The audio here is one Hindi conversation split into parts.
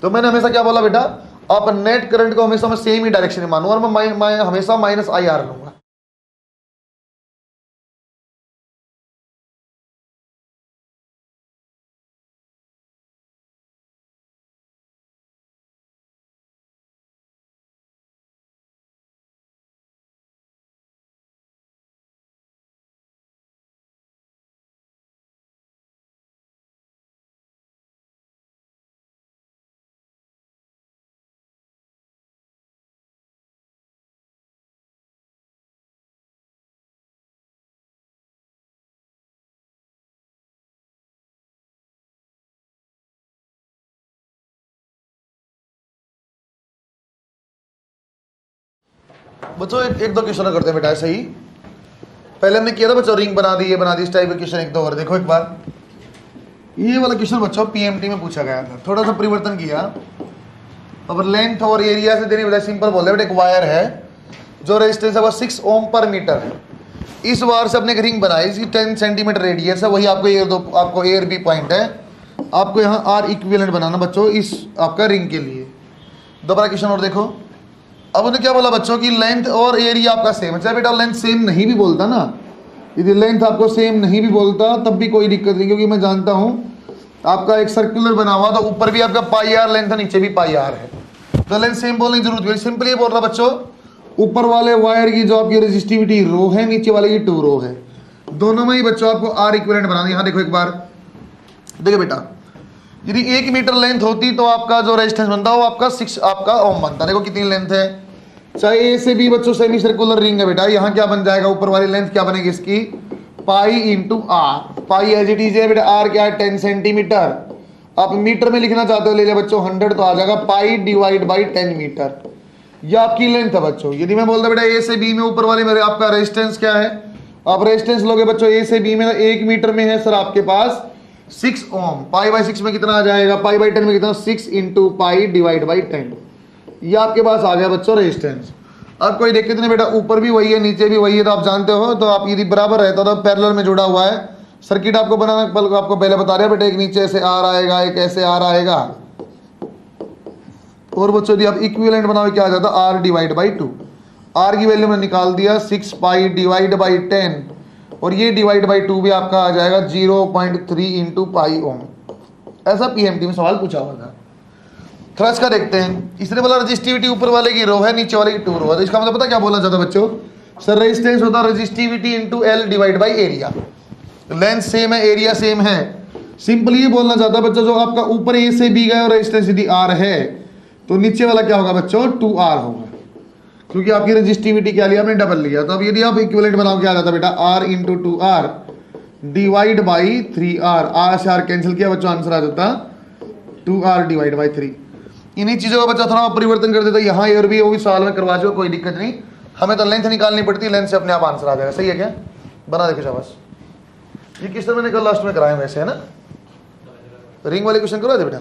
तो मैंने हमेशा क्या बोला बेटा, आप नेट करंट को हमेशा मैं सेम ही डायरेक्शन में मानूंगा और मैं हमेशा माइनस आई आर लूंगा। बच्चों एक दो क्वेश्चन करते हैं बेटा ऐसे ही। पहले हमने किया था बच्चों रिंग बना दी, ये बना दी, इस टाइप के क्वेश्चन एक दो और देखो एक बार। ये वाला क्वेश्चन बच्चों पीएमटी में पूछा गया था, थोड़ा सा परिवर्तन किया। अब लेंथ और एरिया से देने बजाय सिंपल बोल रहे बेटा, एक वायर है जो रेजिस्टेंस है वो 6 ओम पर मीटर है। इस वायर से अपने एक रिंग बनाई, इसकी 10 सेंटीमीटर रेडियस है, वही आपको आपको एयर बी पॉइंट है। आपको यहाँ आर इक्विवेलेंट बनाना बच्चों इस आपका रिंग के लिए। दोबारा क्वेश्चन और देखो। अब उन्होंने क्या बोला बच्चों की लेंथ और एरिया आपका सेम है। चाहे बेटा लेंथ सेम नहीं भी बोलता ना, यदि लेंथ आपको सेम नहीं भी बोलता तब भी कोई दिक्कत नहीं, क्योंकि मैं जानता हूँ आपका एक सर्कुलर बना हुआ तो ऊपर भी आपका पाई आर लेंथ है, नीचे भी पाई आर है, तो लेंथ सेम बोलने की जरूरत है। सिंपल ये बोल रहा बच्चों, ऊपर वाले वायर की जो आपकी रेजिस्टिविटी रो है, नीचे वाले की 2 रो है, दोनों में ही बच्चों आपको आर इक्विवेलेंट बनाना है। यहाँ देखो एक बार, देखो बेटा, यदि 1 मीटर लेंथ होती तो आपका जो रेजिस्टेंस बनता है वो आपका 6 आपका ओम बनता। देखो कितनी लेंथ है, चाहे ए से बी बच्चों सेमी सर्कुलर रिंग है बेटा, यहाँ क्या बन जाएगा, ऊपर वाली लेंथ क्या बनेगी इसकी, pi into R. Pi as it is है बेटा, आर क्या है 10 सेंटीमीटर। आप मीटर में लिखना चाहते हो ले लिया बच्चों 100, तो आ जाएगा पाई डिवाइड बाई 10 मीटर। यह आपकी लेंथ है बच्चों। यदि मैं बोलता बेटा ए से बी में ऊपर वाले मेरे आपका रेजिस्टेंस क्या है, आप रेजिस्टेंस लोगे बच्चों ए से बी में, 1 मीटर में है सर आपके पास 6 ओम। पाई बाई 6 में कितना आ जाएगा, पाई बाई 10 में कितना, 6 इंटू पाई डिवाइड बाई 10। ये आपके पास आ गया बच्चों रेजिस्टेंस। अब कोई दिक्कत नहीं बेटा, ऊपर भी वही है नीचे भी वही है, तो आप जानते हो। तो आप यदि बराबर रहता तो पैरेलल में जुड़ा हुआ है सर्किट आपको बनाना, आपको पहले बता रहे बेटा, एक नीचे से आर आएगा, एक ऐसे आर आएगा। और बच्चों यदि आप इक्विवेलेंट बनाओ क्या आ जाता, आर डिवाइड बाई 2। आर की वैल्यू में निकाल दिया 6 पाई डिवाइड बाई 10, और ये डिवाइड बाई 2 भी आपका आ जाएगा 0.3 इंटू पाई ओम। ऐसा पीएमटी में सवाल पूछा हुआ था। थोड़ा इसका देखते हैं। इसने बोला रजिस्टिविटी ऊपर वाले की रो है, नीचे वाले की 2 रो है, तो इसका मतलब पता क्या बोलना चाहता बच्चों, सर रेजिस्टेंस होता है resistivity into L divide by area. Length same है, एरिया सेम है। सिंपल ये बोलना चाहता बच्चों, जो आपका ऊपर ए से बी गया और रेजिस्टेंस यदि आर है तो नीचे वाला क्या होगा बच्चों, 2R होगा, क्योंकि आपकी रजिस्टिविटी क्या लिया, आपने डबल लिया। तो अब यदि आप इक्विवेलेंट बनाओ क्या आ जाता बेटा, R into 2R divide by 3R। R से आर कैंसिल किया बच्चों, आंसर आ जाता 2R डिवाइड बाई 3। इन्हीं चीज़ों का बच्चा थोड़ा परिवर्तन कर देता, यहाँ और भी वो भी सवाल में करवा दो, कोई दिक्कत नहीं। हमें तो लेंथ निकालनी पड़ती, लेंथ से अपने आप आंसर आ जाएगा। सही है क्या, बना देखो शाबाश। ये किस तरह मैंने कल लास्ट में कराया वैसे है ना, रिंग वाले क्वेश्चन करवा दे बेटा।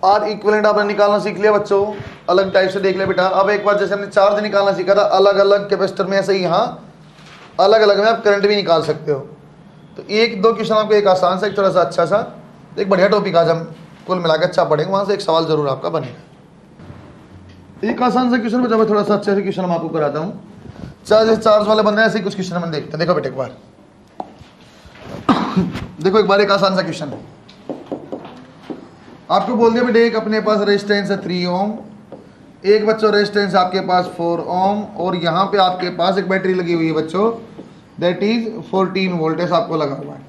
आर इक्विवेलेंट आपने निकालना सीख लिया बच्चों, अलग टाइप से देख लिया बेटा। अब एक बार जैसे हमने चार्ज निकालना सीखा था अलग अलग कैपेसिटर में, ऐसे ही यहाँ अलग अलग में आप करंट भी निकाल सकते हो। तो 1-2 क्वेश्चन आपको, एक आसान सा, एक थोड़ा सा अच्छा सा, एक बढ़िया टॉपिक आज हम कुल मिलाकर अच्छा पढ़ेंगे, वहाँ से एक सवाल जरूर आपका बनेगा। एक आसान सा क्वेश्चन बचा, थोड़ा सा अच्छा क्वेश्चन मैं आपको कराता हूँ। चार्ज वाले बंदे ऐसे कुछ क्वेश्चन हम देखते हैं। देखो बेटा एक बार देखो एक बार, एक आसान सा क्वेश्चन है। आपको बोल दिया बेटे, एक अपने पास रेजिस्टेंस है 3 ओम, एक बच्चों रेजिस्टेंस आपके पास 4 ओम, और यहाँ पे आपके पास एक बैटरी लगी हुई है बच्चों, दैट इज 14 वोल्टेज आपको लगा हुआ है।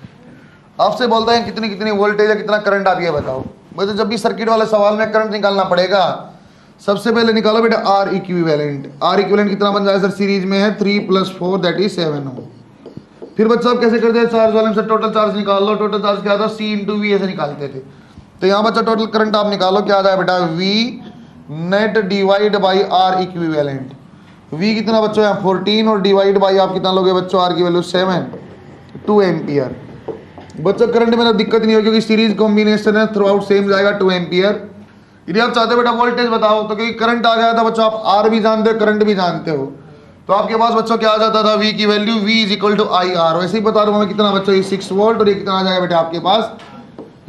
आपसे बोलता है कितनी कितनी वोल्टेज है, कितना करंट आप ये बताओ। बच्चों जब भी सर्किट वाले सवाल में करंट निकालना पड़ेगा, सबसे पहले निकालो बेटा आर इक्विवेलेंट। आर इक्विवेलेंट कितना बन जाएगा सर, सीरीज में है 3 + 4 दैट इज 7 ओम। फिर बच्चों आप कैसे करते हैं, चार्ज वाले से टोटल चार्ज निकाल लो। टोटल चार्ज क्या था, C इंटू वी ऐसे निकालते थे। तो यहाँ बच्चा टोटल करंट आप निकालो, क्या आ जाए बेटा, V net divide by R equivalent. V कितना बच्चों यहाँ 14, और डिवाइड बाई आप कितना लोगे बच्चों, R की वैल्यू 7, 2 एम्पियर। बच्चों करंट में दिक्कत नहीं होगी, क्योंकि सीरीज कॉम्बिनेशन है, थ्रू आउट सेम जाएगा 2 एम्पियर। यदि आप चाहते हो बेटा वोल्टेज बताओ, तो क्योंकि करंट आ गया था बच्चों, आप R भी जानते हो करंट भी जानते हो, तो आपके पास बच्चों क्या आ जाता था, V की वैल्यू V = IR। वैसे ही बता रहा हूँ मैं कितना बच्चों, ये 6 वोल्ट, और ये कितना आ जाएगा बेटा आपके पास,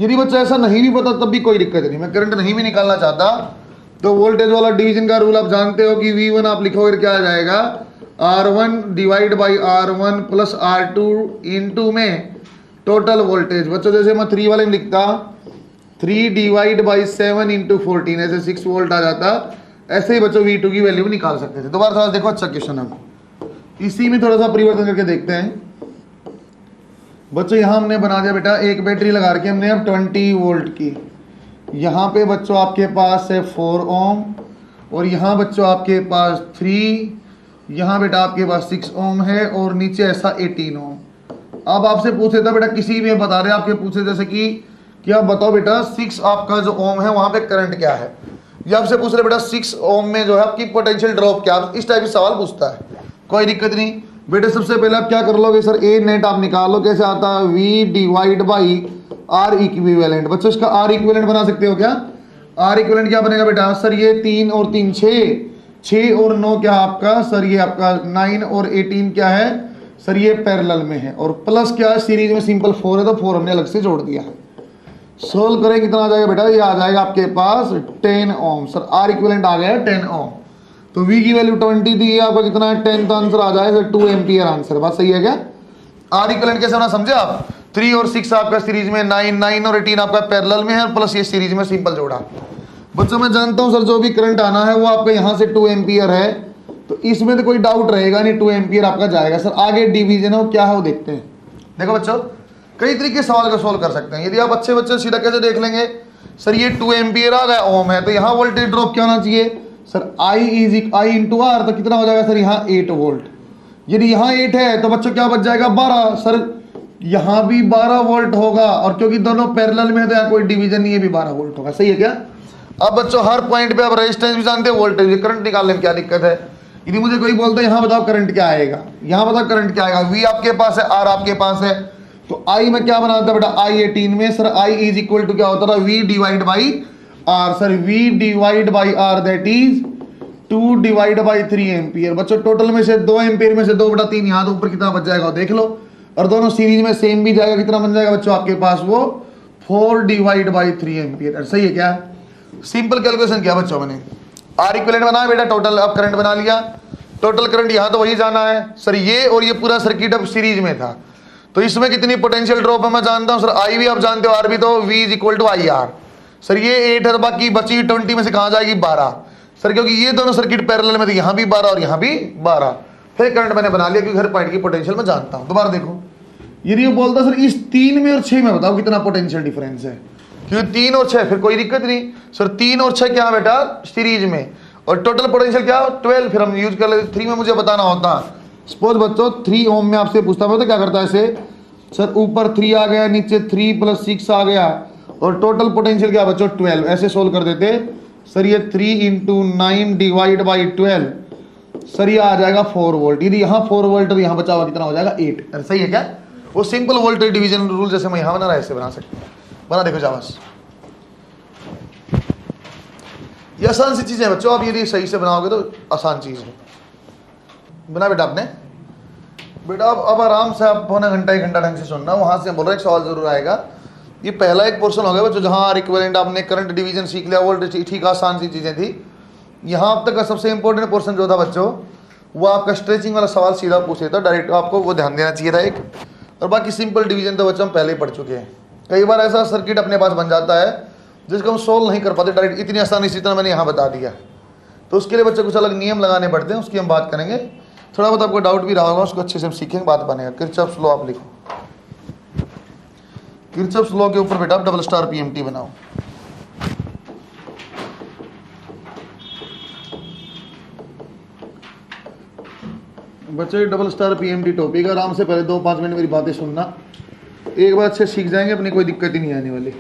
यदि बच्चा ऐसा नहीं भी पता तब भी कोई दिक्कत नहीं, मैं करंट नहीं भी निकालना चाहता तो वोल्टेज वाला डिवीजन का रूल आप जानते हो कि V1 आप लिखोगे क्या आ जाएगा, R1 divide by R1 plus R2 into में टोटल वोल्टेज। बच्चों जैसे मैं 3 वाले में लिखता 3 डिवाइड बाई 7 इंटू 14 ऐसे 6 वोल्ट आ जाता। ऐसे ही बच्चों V2 की वैल्यू भी निकाल सकते थे। दोबारा थोड़ा देखो, अच्छा क्वेश्चन है, इसी में थोड़ा सा परिवर्तन करके देखते हैं। बच्चों यहाँ हमने बना दिया बेटा एक बैटरी लगा रखी हमने अब 20 वोल्ट की। यहाँ पे बच्चों आपके पास है 4 ओम और यहाँ बच्चों आपके पास 3, यहाँ बेटा आपके पास 6 ओम है और नीचे ऐसा 18 ओम। अब आपसे पूछे था बेटा किसी में बता रहे आपके पूछे जैसे कि आप बताओ बेटा 6 आपका जो ओम है वहाँ पे करंट क्या है, या आपसे पूछ रहे बेटा 6 ओम में जो है आपकी पोटेंशियल ड्रॉप क्या, इस टाइप का सवाल पूछता है। कोई दिक्कत नहीं बेटे, सबसे पहले आप क्या कर लोगे सर, ए नेट आप निकाल लो। कैसे आता है, V divide by R equivalent. बच्चों इसका R इक्विवेलेंट बना सकते हो क्या, R इक्विवेलेंट क्या बनेगा बेटा सर, ये 3 और 3 6 और 9 क्या आपका सर, ये आपका 9 और 18 क्या है सर, ये पैरेलल में है और प्लस क्या है सीरीज में सिंपल 4 है तो 4 हमने अलग से जोड़ दिया है। सोल्व करें कितना आ जाएगा बेटा, ये आ जाएगा आपके पास 10 ओम। सर R इक्विवेलेंट आ गया 10 ओम, तो V की वैल्यू 20 दी है आपका, कितना है 10, तो आंसर आ जाएगा 2 एम्पियर आंसर। बात सही है क्या। R इक्विवेलेंट कैसे होना समझे आप, 3 और 6 आपका सीरीज में, 9 और 18 आपका पैरेलल में है और प्लस ये सीरीज में सिंपल जोड़ा। बच्चों मैं जानता हूं सर जो भी करंट आना है वो आपका यहाँ से 2 एम्पियर है, तो इसमें तो कोई डाउट रहेगा नहीं, 2 एम्पियर आपका जाएगा। सर आगे डिवीजन है वो क्या है वो देखते हैं। देखो बच्चों कई तरीके सवाल को सोल्व कर सकते हैं। यदि आप अच्छे बच्चे सीधा कैसे देख लेंगे, सर ये 2 एम्पियर आ गया ओम है तो यहाँ वोल्टेज ड्रॉप क्या होना चाहिए सर, I इंटू R, तो कितना हो जाएगा सर यहाँ 8 वोल्ट। यदि यहाँ 8 है तो बच्चों क्या बच जाएगा 12। सर यहाँ भी 12 वोल्ट होगा और क्योंकि दोनों पैरेलल में है तो यहाँ कोई डिवीजन नहीं है, भी 12 वोल्ट होगा। सही है क्या। अब बच्चों हर पॉइंट पे आप रेजिस्टेंस भी जानते हो, वोल्टेज भी, करंट निकालने में क्या दिक्कत है। यदि मुझे कोई बोलता है यहाँ बताओ करंट क्या आएगा, यहाँ बताओ करंट क्या आएगा, V आपके पास है R आपके पास है, तो I में क्या बनाता है बेटा I 18 में sir I is equal to क्या होता था V divide by R। Sir V divide by R that is 2 divide by 3 ampere. बच्चों टोटल में से 2 एम्पियर में से 2/3 यहाँ तो ऊपर कितना बच जाएगा देख लो, और दोनों सीरीज में सेम भी जाएगा, कितना बन जाएगा बच्चों आपके पास वो 4 डिवाइड बाई 3 एम्पियर। सही है क्या। सिंपल कैलकुलेशन किया बच्चों मैंने, R इक्विवेलेंट बनाया बेटा, टोटल अब करंट बना लिया, टोटल करंट यहाँ तो वही जाना है सर, ये और ये पूरा सर्किट अब सीरीज में था तो इसमें कितनी पोटेंशियल ड्रॉप है मैं जानता हूँ सर, I भी आप जानते हो, R भी, तो V is equal to IR। Sir ये 8 है तो बाकी बची 20 में से कहाँ जाएगी 12 सर, क्योंकि ये दोनों सर्किट पैरेलल में थे, यहाँ भी 12 और यहाँ भी 12। फिर करंट मैंने बना लिया क्योंकि हर पॉइंट की पोटेंशियल मैं जानता हूँ। दोबारा देखो यदि ये बोलता सर इस 3 में और 6 में बताओ कितना पोटेंशियल डिफरेंस है, क्योंकि 3 और 6 फिर कोई दिक्कत नहीं सर, 3 और 6 क्या बेटा सीरीज में और टोटल पोटेंशियल क्या 12, फिर हम यूज कर लेते 3 में मुझे बताना होता। सपोज बच्चों 3 ओम में आपसे पूछता मैं तो क्या करता है ऐसे सर, ऊपर 3 आ गया, नीचे 3 प्लस 6 आ गया और टोटल पोटेंशियल क्या बच्चों 12, ऐसे सोल्व कर देते सर। ये 3 इंटू 9 डिवाइड बाई 12 सर ये आ जाएगा 4 वोल्ट। यदि यहाँ 4 वोल्ट तो यहाँ बचा हुआ कितना हो जाएगा 8। सही है क्या। वो सिंपल वोल्टेज डिवीजन रूल जैसे मैं यहाँ बना रहा है ऐसे बना सकते हैं। बना देखो जावास, ये आसान सी चीज़ है बच्चों, आप यदि सही से बनाओगे तो आसान चीज़ है। बना बेटा आपने, बेटा अब आराम से आप पौना घंटा 1 घंटा ढंग से सुनना, वहाँ से बोल रहा एक सवाल जरूर आएगा। ये पहला एक पोर्शन हो गया बच्चों जहाँ R इक्विवेलेंट आपने करंट डिवीजन सीख लिया, वोल्टेज, ठीक आसान सी चीज़ें थी। यहाँ अब तक का सबसे इंपॉर्टेंट पोर्शन जो था बच्चों वो आपका स्ट्रेचिंग वाला सवाल सीधा पूछे था डायरेक्ट, आपको वो ध्यान देना चाहिए था एक, और बाकी सिंपल डिवीजन तो बच्चों हम पहले ही पढ़ चुके हैं। कई बार ऐसा सर्किट अपने पास बन जाता है जिसको हम सोल्व नहीं कर पाते डायरेक्ट, इतनी आसानी से जितना मैंने यहाँ बता दिया, तो उसके लिए बच्चों कुछ अलग नियम लगाने पड़ते हैं, उसकी हम बात करेंगे। थोड़ा बहुत आपको डाउट भी रहा होगा, उसको अच्छे से हम सीखेंगे, बात बनेगा। किरचॉफ्स लॉ आप लिखो, किरचॉफ्स लॉ के ऊपर बेटा आप डबल स्टार PMT बनाओ। बच्चे डबल स्टार PMT टॉपिक, आराम से पहले 2-5 मिनट मेरी बातें सुनना, एक बार अच्छे सीख जाएंगे, अपनी कोई दिक्कत ही नहीं आने वाली।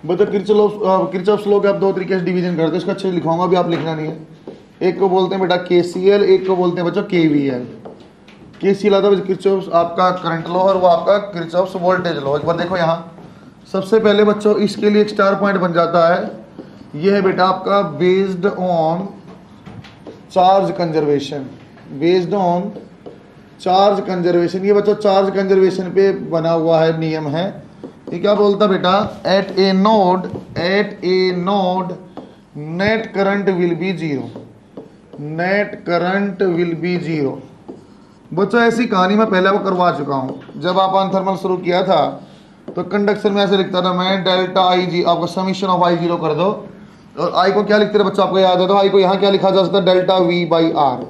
बच्चों किरचॉफ्स लॉ के आप 2 तरीके से डिवीजन करते हैं, इसको अच्छे से लिखवाऊंगा, अभी आप लिखना नहीं है। एक को बोलते हैं बेटा KCL, एक को बोलते हैं बच्चों KVL। KCL आता है किरचॉफ्स आपका करंट लॉ और वो आपका किरचॉफ्स वोल्टेज लॉ। एक बार देखो यहाँ सबसे पहले बच्चों इसके लिए एक स्टार पॉइंट बन जाता है, ये है बेटा आपका based on charge conservation, based on charge conservation. ये बच्चों चार्ज कंजर्वेशन पे बना हुआ है, नियम है, ये क्या बोलता बेटा, at a node net current will be zero, net current will be zero. बच्चों ऐसी कहानी मैं पहले वो करवा चुका हूं। जब आप थर्मल शुरू किया था तो कंडक्शन में ऐसे लिखता था मैं, डेल्टा आई जी, आपको समीशन ऑफ आई जीरो कर दो, और आई को क्या लिखते थे बच्चों, आपको याद है? तो आई को यहाँ क्या लिखा जा सकता है, डेल्टा वी बाई आर,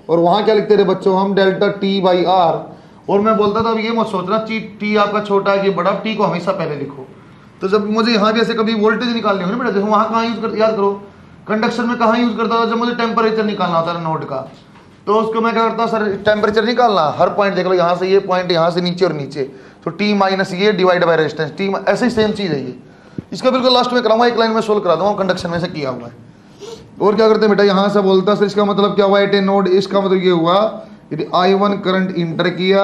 और वहाँ क्या लिखते थे बच्चों हम, डेल्टा टी बाई आर। और मैं बोलता था अब ये मत सोचना टी आपका छोटा है कि बड़ा, टी को हमेशा पहले लिखो। तो जब मुझे यहाँ भी ऐसे कभी वोल्टेज निकालनी हो ना बेटा, देखो वहाँ कहाँ यूज कर, याद करो कंडक्शन में कहाँ यूज करता था, जब मुझे टेम्परेचर निकालना होता था नोड का, तो उसको मैं क्या करता हूँ, सर टेम्परेचर निकालना, हर पॉइंट देख लो, यहाँ से ये पॉइंट, यहाँ से नीचे और नीचे, तो टी माइनस ये डिवाइड बाय रेजिस्टेंस टी, ऐसे ही सेम चीज़ है ये। इसका बिल्कुल लास्ट में कराऊंगा, एक लाइन में सोल्व करा दूंगा, कंडक्शन में से किया हुआ है। और क्या करते हैं बेटा, यहाँ से बोलता सर इसका मतलब क्या हुआ, एट ए नोड, इसका मतलब ये हुआ यदि I1 करंट इंटर किया,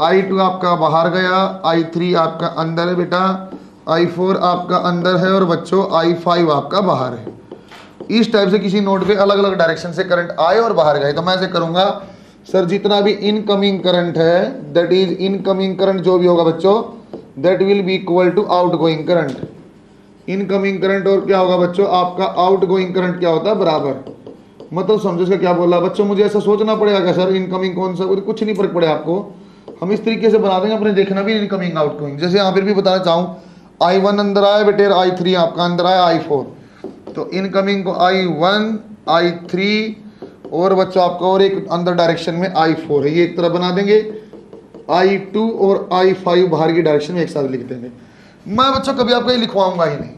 I2 आपका बाहर गया, I3 आपका अंदर है बेटा, I4 आपका अंदर है, और बच्चों I5 आपका बाहर है। इस टाइप से किसी नोड पे अलग अलग डायरेक्शन से करंट आए और बाहर गए, तो मैं ऐसे करूंगा सर जितना भी इनकमिंग करंट है, दैट इज इनकमिंग करंट जो भी होगा बच्चों, that will be equal to outgoing current. Incoming current और क्या होगा बच्चों, आपका आउटगोइंग करंट क्या होता है, बराबर। मतलब समझो इसका क्या बोला बच्चों, मुझे ऐसा सोचना पड़ेगा क्या सर इनकमिंग कौन सा, कुछ नहीं फर्क पड़े आपको, हम इस तरीके से बना देंगे, अपने देखना भी इनकमिंग आउटगोइंग। जैसे यहाँ फिर भी बताना चाहूँ, I1 अंदर आया बेटे, I3 आपका अंदर आया, I4, तो इनकमिंग को I1 I3 और बच्चों आपका और एक अंदर डायरेक्शन में I4 है, ये एक तरह बना देंगे, I2 और I5 बाहर की डायरेक्शन में एक साथ लिख देंगे। मैं बच्चों कभी आपको ये लिखवाऊंगा ही नहीं,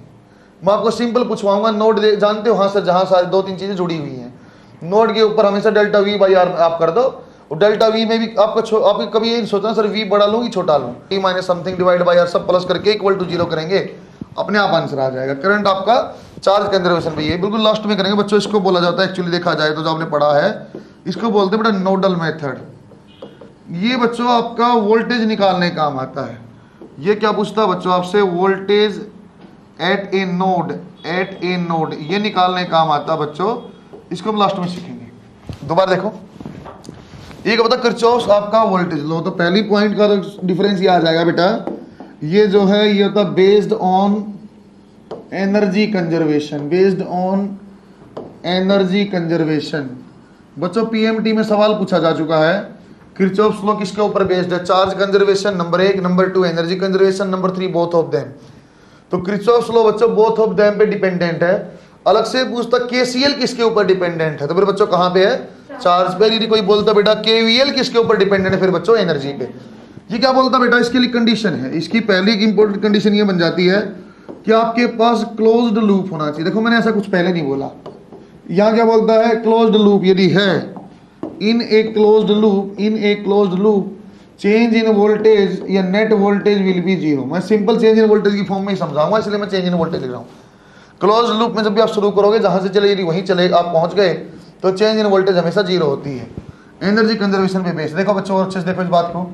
मैं आपको सिंपल पूछवाऊंगा, नोड जानते हो हाँ सर, जहाँ सारी दो तीन चीजें जुड़ी हुई हैं, नोड के ऊपर हमेशा डेल्टा वी बाई आर आप कर दो, और डेल्टा वी में भी आपको कभी ये सोचना सर वी बड़ा लूँ कि छोटा लूँ, T minus something divide by R सब प्लस करके इक्वल टू जीरो करेंगे, अपने आप आंसर आ जाएगा। करंट आपका चार्ज कंजर्वेशन पे, ये बिल्कुल लास्ट में करेंगे बच्चों। इसको बोला जाता है एक्चुअली देखा जाए तो, जो आपने पढ़ा है इसको बोलते हैं बेटा नोडल मेथड। ये बच्चों आपका वोल्टेज निकालने का काम आता है। ये क्या पूछता है बच्चों आपसे, वोल्टेज एट ए नोड, ये निकालने का काम आता है बच्चों, इसको हम लास्ट में सीखेंगे। दोबारा देखो, ये क्या बता किरचॉफ आपका वोल्टेज लो, तो पहली पॉइंट का तो डिफरेंस ये आ जाएगा बेटा, ये जो है ये होता based on energy conservation, based on energy conservation. बच्चों पीएमटी में सवाल पूछा जा चुका है, किरचॉफ लॉ किसके ऊपर बेस्ड है, charge conservation number 1, number 2 energy conservation, number 3 both of them. तो किरचॉफ लॉ बच्चों बोथ ऑफ देम पे डिपेंडेंट है। अलग से पूछता केसीएल किसके ऊपर डिपेंडेंट है, तो फिर बच्चों कहाँ पे है, चार्ज पे। यदि कोई बोलता बेटा केवीएल किसके ऊपर डिपेंडेंट है, फिर बच्चों एनर्जी पे। ये क्या बोलता बेटा, इसके लिए कंडीशन है, इसकी पहली इंपॉर्टेंट कंडीशन ये बन जाती है कि आपके पास क्लोज्ड लूप होना चाहिए। देखो मैंने ऐसा कुछ पहले नहीं बोला, यहाँ क्या बोलता है, क्लोज्ड लूप यदि है, in a closed loop change in voltage या net voltage will be zero. मैं सिंपल चेंज इन वोल्टेज की फॉर्म में ही समझाऊंगा, इसलिए मैं चेंज इन वोल्टेज लिख रहा हूँ। क्लोज लूप में जब भी आप शुरू करोगे, जहां से चले यदि वहीं चले आप पहुंच गए, तो चेंज इन वोल्टेज हमेशा जीरो होती है। एनर्जी कंजर्वेशन पे बेस। देखो बच्चों और अच्छे से देखो इस बात को,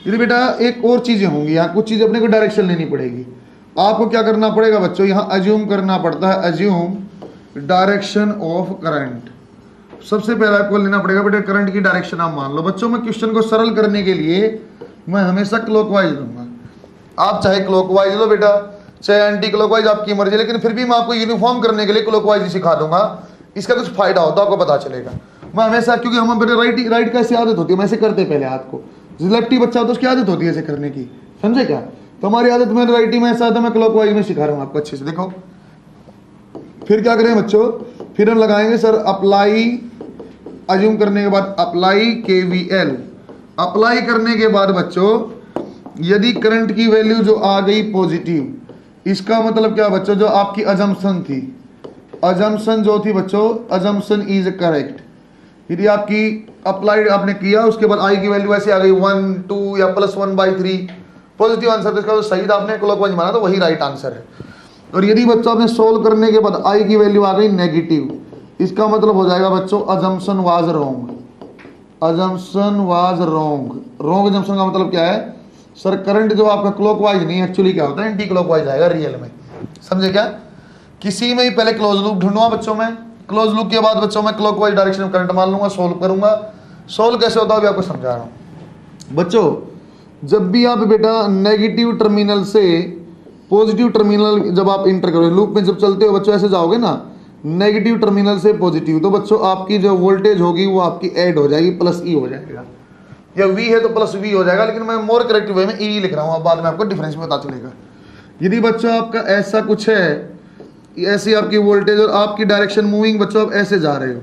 यदि बेटा एक और चीजें होंगी, यहाँ कुछ चीजें अपने को डायरेक्शन लेनी पड़ेगी। आपको क्या करना पड़ेगा बच्चों, यहाँ अज्यूम करना पड़ता है, अज्यूम डायरेक्शन ऑफ करंट। सबसे पहले आपको लेना पड़ेगा बेटा करंट की डायरेक्शन आप मान लो। बच्चों मैं क्वेश्चन को सरल करने के लिए मैं हमेशा क्लॉकवाइज लूंगा, आप चाहे क्लॉकवाइज लो बेटा, चाहे एंटी क्लॉकवाइज, आपकी मर्जी, लेकिन फिर भी मैं आपको यूनिफॉर्म करने के लिए क्लॉकवाइज ही सिखा दूंगा। इसका कुछ फायदा होता है आपको पता चलेगा। मैं हमेशा, क्योंकि हम बेटे राइट कैसे आदत होती है, मैं ऐसे करते पहले हाथ को, लेफ्टी बच्चा होता है उसकी आदत होती है ऐसे करने की, समझे क्या? तो हमारी आदत में राइटी में ऐसा आता है, मैं क्लॉकवाइज में सिखा रहा हूँ आपको अच्छे से। देखो फिर क्या करें बच्चों, फिर हम लगाएंगे सर अप्लाई, अज्यूम करने के बाद अप्लाई केवीएल। अप्लाई करने के बाद बच्चों यदि करंट की वैल्यू जो आ गई पॉजिटिव, इसका मतलब क्या बच्चों, जो आपकी अजम्पशन थी, अजम्पशन जो थी बच्चों, अजम्पशन इज करेक्ट। यदि आपकी अप्लाइड आपने किया, उसके बाद आई की वैल्यू ऐसे आ गई 1, 2 या +1/3 पॉजिटिव आंसर, इसका सही था, आपने क्लॉकवाइज माना तो वही राइट आंसर है। और यदि बच्चों आपने सोल्व करने के बाद आई की वैल्यू आ गई नेगेटिव, इसका मतलब हो जाएगा बच्चों assumption was wrong. Assumption was wrong. Wrong assumption का मतलब क्या है सर, करंट जो आपका क्लॉकवाइज नहीं, एक्चुअली क्या होता है एंटी क्लॉकवाइज आएगा रियल में, समझे क्या? किसी में ही पहले क्लोज लूप ढूंढूंगा बच्चों में, क्लोज लूप के बाद बच्चों में क्लॉकवाइज डायरेक्शन में करंट मान लूंगा, सोल्व करूंगा। सोल्व कैसे होता है अभी आपको समझा रहा हूं बच्चों। जब भी आप बेटा नेगेटिव टर्मिनल से पॉजिटिव टर्मिनल जब आप इंटर करोगे, लूप में जब चलते हो बच्चों ऐसे जाओगे ना, नेगेटिव टर्मिनल से पॉजिटिव, तो बच्चों आपकी जो वोल्टेज होगी वो आपकी ऐड हो जाएगी, प्लस ई हो जाएगा, या वी है तो प्लस वी हो जाएगा, लेकिन मैं मोर करेक्ट वे में ई लिख रहा हूँ, अब बाद में आपको डिफरेंस में पता चलेगा। यदि बच्चों आपका ऐसा कुछ है, ऐसी आपकी वोल्टेज और आपकी डायरेक्शन मूविंग, बच्चों आप ऐसे जा रहे हो,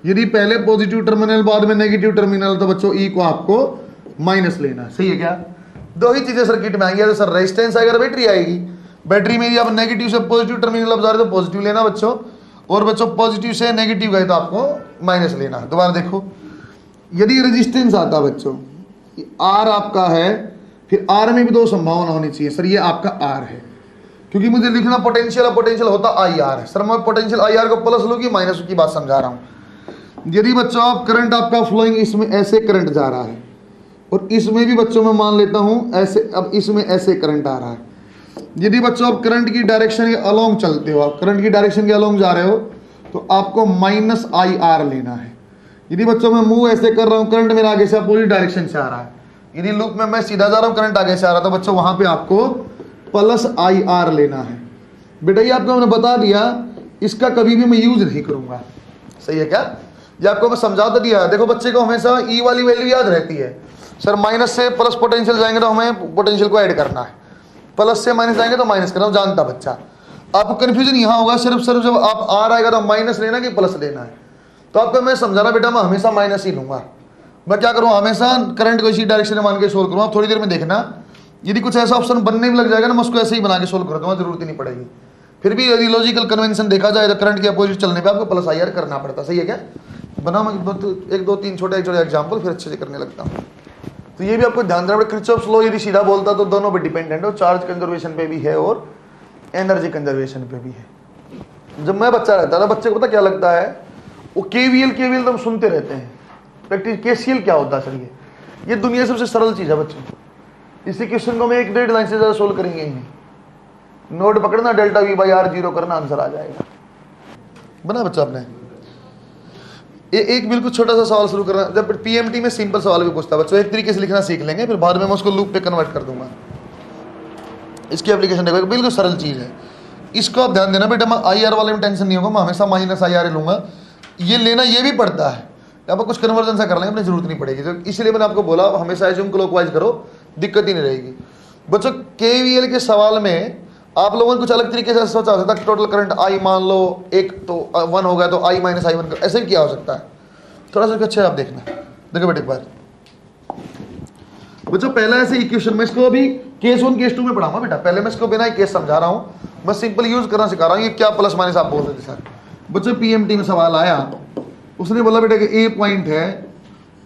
यदि पहले पॉजिटिव टर्मिनल बाद में नेगेटिव टर्मिनल, तो बच्चों ई को आपको माइनस लेना, सही है क्या? दो ही चीजें सर्किट में आएंगी, तो सर रेजिस्टेंस आएगा, बैटरी आएगी। बैटरी में यदि आप नेगेटिव से पॉजिटिव टर्मिनल आप जा रहे हो तो पॉजिटिव लेना बच्चों, और बच्चों पॉजिटिव से नेगेटिव गए तो आपको माइनस लेना। दोबारा देखो, यदि रेजिस्टेंस आता बच्चों आर आपका है, फिर आर में भी दो संभावना होनी चाहिए, सर ये आपका आर है, क्योंकि मुझे लिखना पोटेंशियल, पोटेंशियल होता आई आर है। सर मैं पोटेंशियल आई आर को प्लस लूँ कि माइनस की बात समझा रहा हूँ। यदि बच्चों आप करंट आपका फ्लोइंग, इसमें ऐसे करंट जा रहा है, और इसमें भी बच्चों मैं मान लेता हूँ ऐसे, अब इसमें ऐसे करंट आ रहा है। यदि बच्चों आप करंट की डायरेक्शन के अलोंग चलते हो, आप करंट की डायरेक्शन के अलोंग जा रहे हो, तो आपको माइनस आई आर लेना है। यदि बच्चों मैं मूव ऐसे कर रहा हूँ, करंट मेरा आगे से अपोजिट डायरेक्शन से आ रहा है, यदि लूप में मैं सीधा जा रहा हूँ, करंट आगे से आ रहा, तो बच्चों वहां पे आपको प्लस आई आर लेना है। बेटा ये आपको मैंने बता दिया, इसका कभी भी मैं यूज नहीं करूंगा, सही है क्या? ये आपको मैं समझा तो दिया। देखो बच्चे को हमेशा ई वाली वैल्यू याद रहती है, सर माइनस से प्लस पोटेंशियल जाएंगे तो हमें पोटेंशियल को ऐड करना है, प्लस से माइनस जाएंगे तो माइनस करना, जानता बच्चा। आपको कन्फ्यूजन यहाँ होगा सिर्फ जब आप आर आएगा तो माइनस लेना कि प्लस लेना है, तो आपको मैं समझा रहा बेटा, मैं हमेशा माइनस ही लूंगा। मैं क्या करूँ, हमेशा करंट को इसी डायरेक्शन में मान के सोल्व करूँ। आप थोड़ी देर में देखना, यदि कुछ ऐसा ऑप्शन बनने में लग जाएगा ना, मैं उसको ऐसे ही बना के सोल्व कर दूंगा, जरूरत ही नहीं पड़ेगी। फिर भी यदि लॉजिकल कन्वेंशन देखा जाए तो करंट के अपोजिट चलने पे आपको प्लस आई आर करना पड़ता, सही है क्या? बना मैं एक दो तीन छोटे एग्जाम्पल फिर अच्छे से करने लगता हूँ। तो ये भी आपको ध्यान देना, क्रिचॉफ्स लॉ यदि सीधा बोलता तो दोनों पे डिपेंडेंट हो, चार्ज कंजर्वेशन पे भी है और एनर्जी कंजर्वेशन पे भी है। जब मैं बच्चा रहता था, बच्चे को पता क्या लगता है, वो केवीएल तो हम सुनते रहते हैं, प्रैक्टिस केसीएल क्या होता है सर? ये दुनिया सबसे सरल चीज है बच्चों। इसी क्वेश्चन को मैं 1-1.5 लाइन से ज्यादा सोल्व करेंगे ही नहीं। नोट पकड़ना, delta V by R zero करना, आंसर आ जाएगा। बना बच्चा आपने? एक बिल्कुल छोटा सा सवाल शुरू करना। जब पीएमटी में सिंपल सवाल भी पूछता है बच्चों, एक तरीके से लिखना सीख लेंगे, फिर बाद में मैं उसको लूप पे कन्वर्ट कर दूंगा। इसकी एप्लीकेशन देखो, बिल्कुल सरल चीज है, इसको आप ध्यान देना बेटा। मैं आई आर वाले में टेंशन नहीं होगा, मैं हमेशा माइनस आई आर लूंगा। ये लेना ये भी पड़ता है, अब कुछ कन्वर्जन सा कर लेंगे, अपनी जरूरत नहीं पड़ेगी। तो इसलिए मैंने आपको बोला हमेशा एज्यूम क्लॉकवाइज करो, दिक्कत ही नहीं रहेगी बच्चों। केवीएल के सवाल में आप लोगों ने कुछ अलग तरीके से सोचा हो सकता है, टोटल करंट आई मान लो एक तो 1 हो गया तो आई माइनस आई 1, ऐसे भी किया हो सकता है। थोड़ा सा अच्छा आप देखना, देखो बेटे एक बार बच्चों, पहला ऐसे इक्वेशन में इसको अभी केस 1 केस 2 में पढ़ाऊंगा बेटा, पहले मैं इसको बिना केस समझा रहा हूँ, मैं सिंपल यूज करना सिखा रहा हूँ। ये क्या प्लस माइनस आप बोल रहे थे सर? बच्चों पीएमटी में सवाल आया, उसने बोला बेटा कि ए पॉइंट है,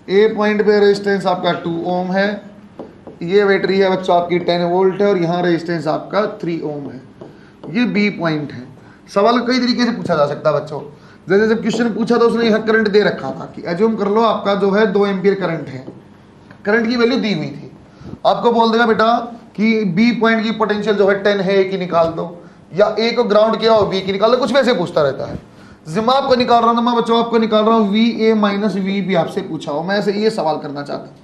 ए पॉइंट पे रेजिस्टेंस आपका 2 ओम है, ये बैटरी है बच्चों आपकी 10 वोल्ट है, और यहाँ रेजिस्टेंस आपका 3 ओम है, ये बी पॉइंट है। सवाल कई तरीके से पूछा जा सकता है बच्चों। जैसे जब क्वेश्चन पूछा था उसने यह करंट दे रखा था कि एज्यूम कर लो आपका जो है 2 एम्पियर करंट है, करंट की वैल्यू दी हुई थी, आपको बोल देगा बेटा कि बी पॉइंट की पोटेंशियल जो है 10 है, ए की निकाल दो, या ए को ग्राउंड किया और बी की निकाल दो, कुछ वैसे पूछता रहता है। जिम्मा आपको निकाल रहा हूँ, मैं बच्चों आपको निकाल रहा हूँ V A minus V B, आपसे पूछा हो, मैं ऐसे ये सवाल करना चाहता हूँ,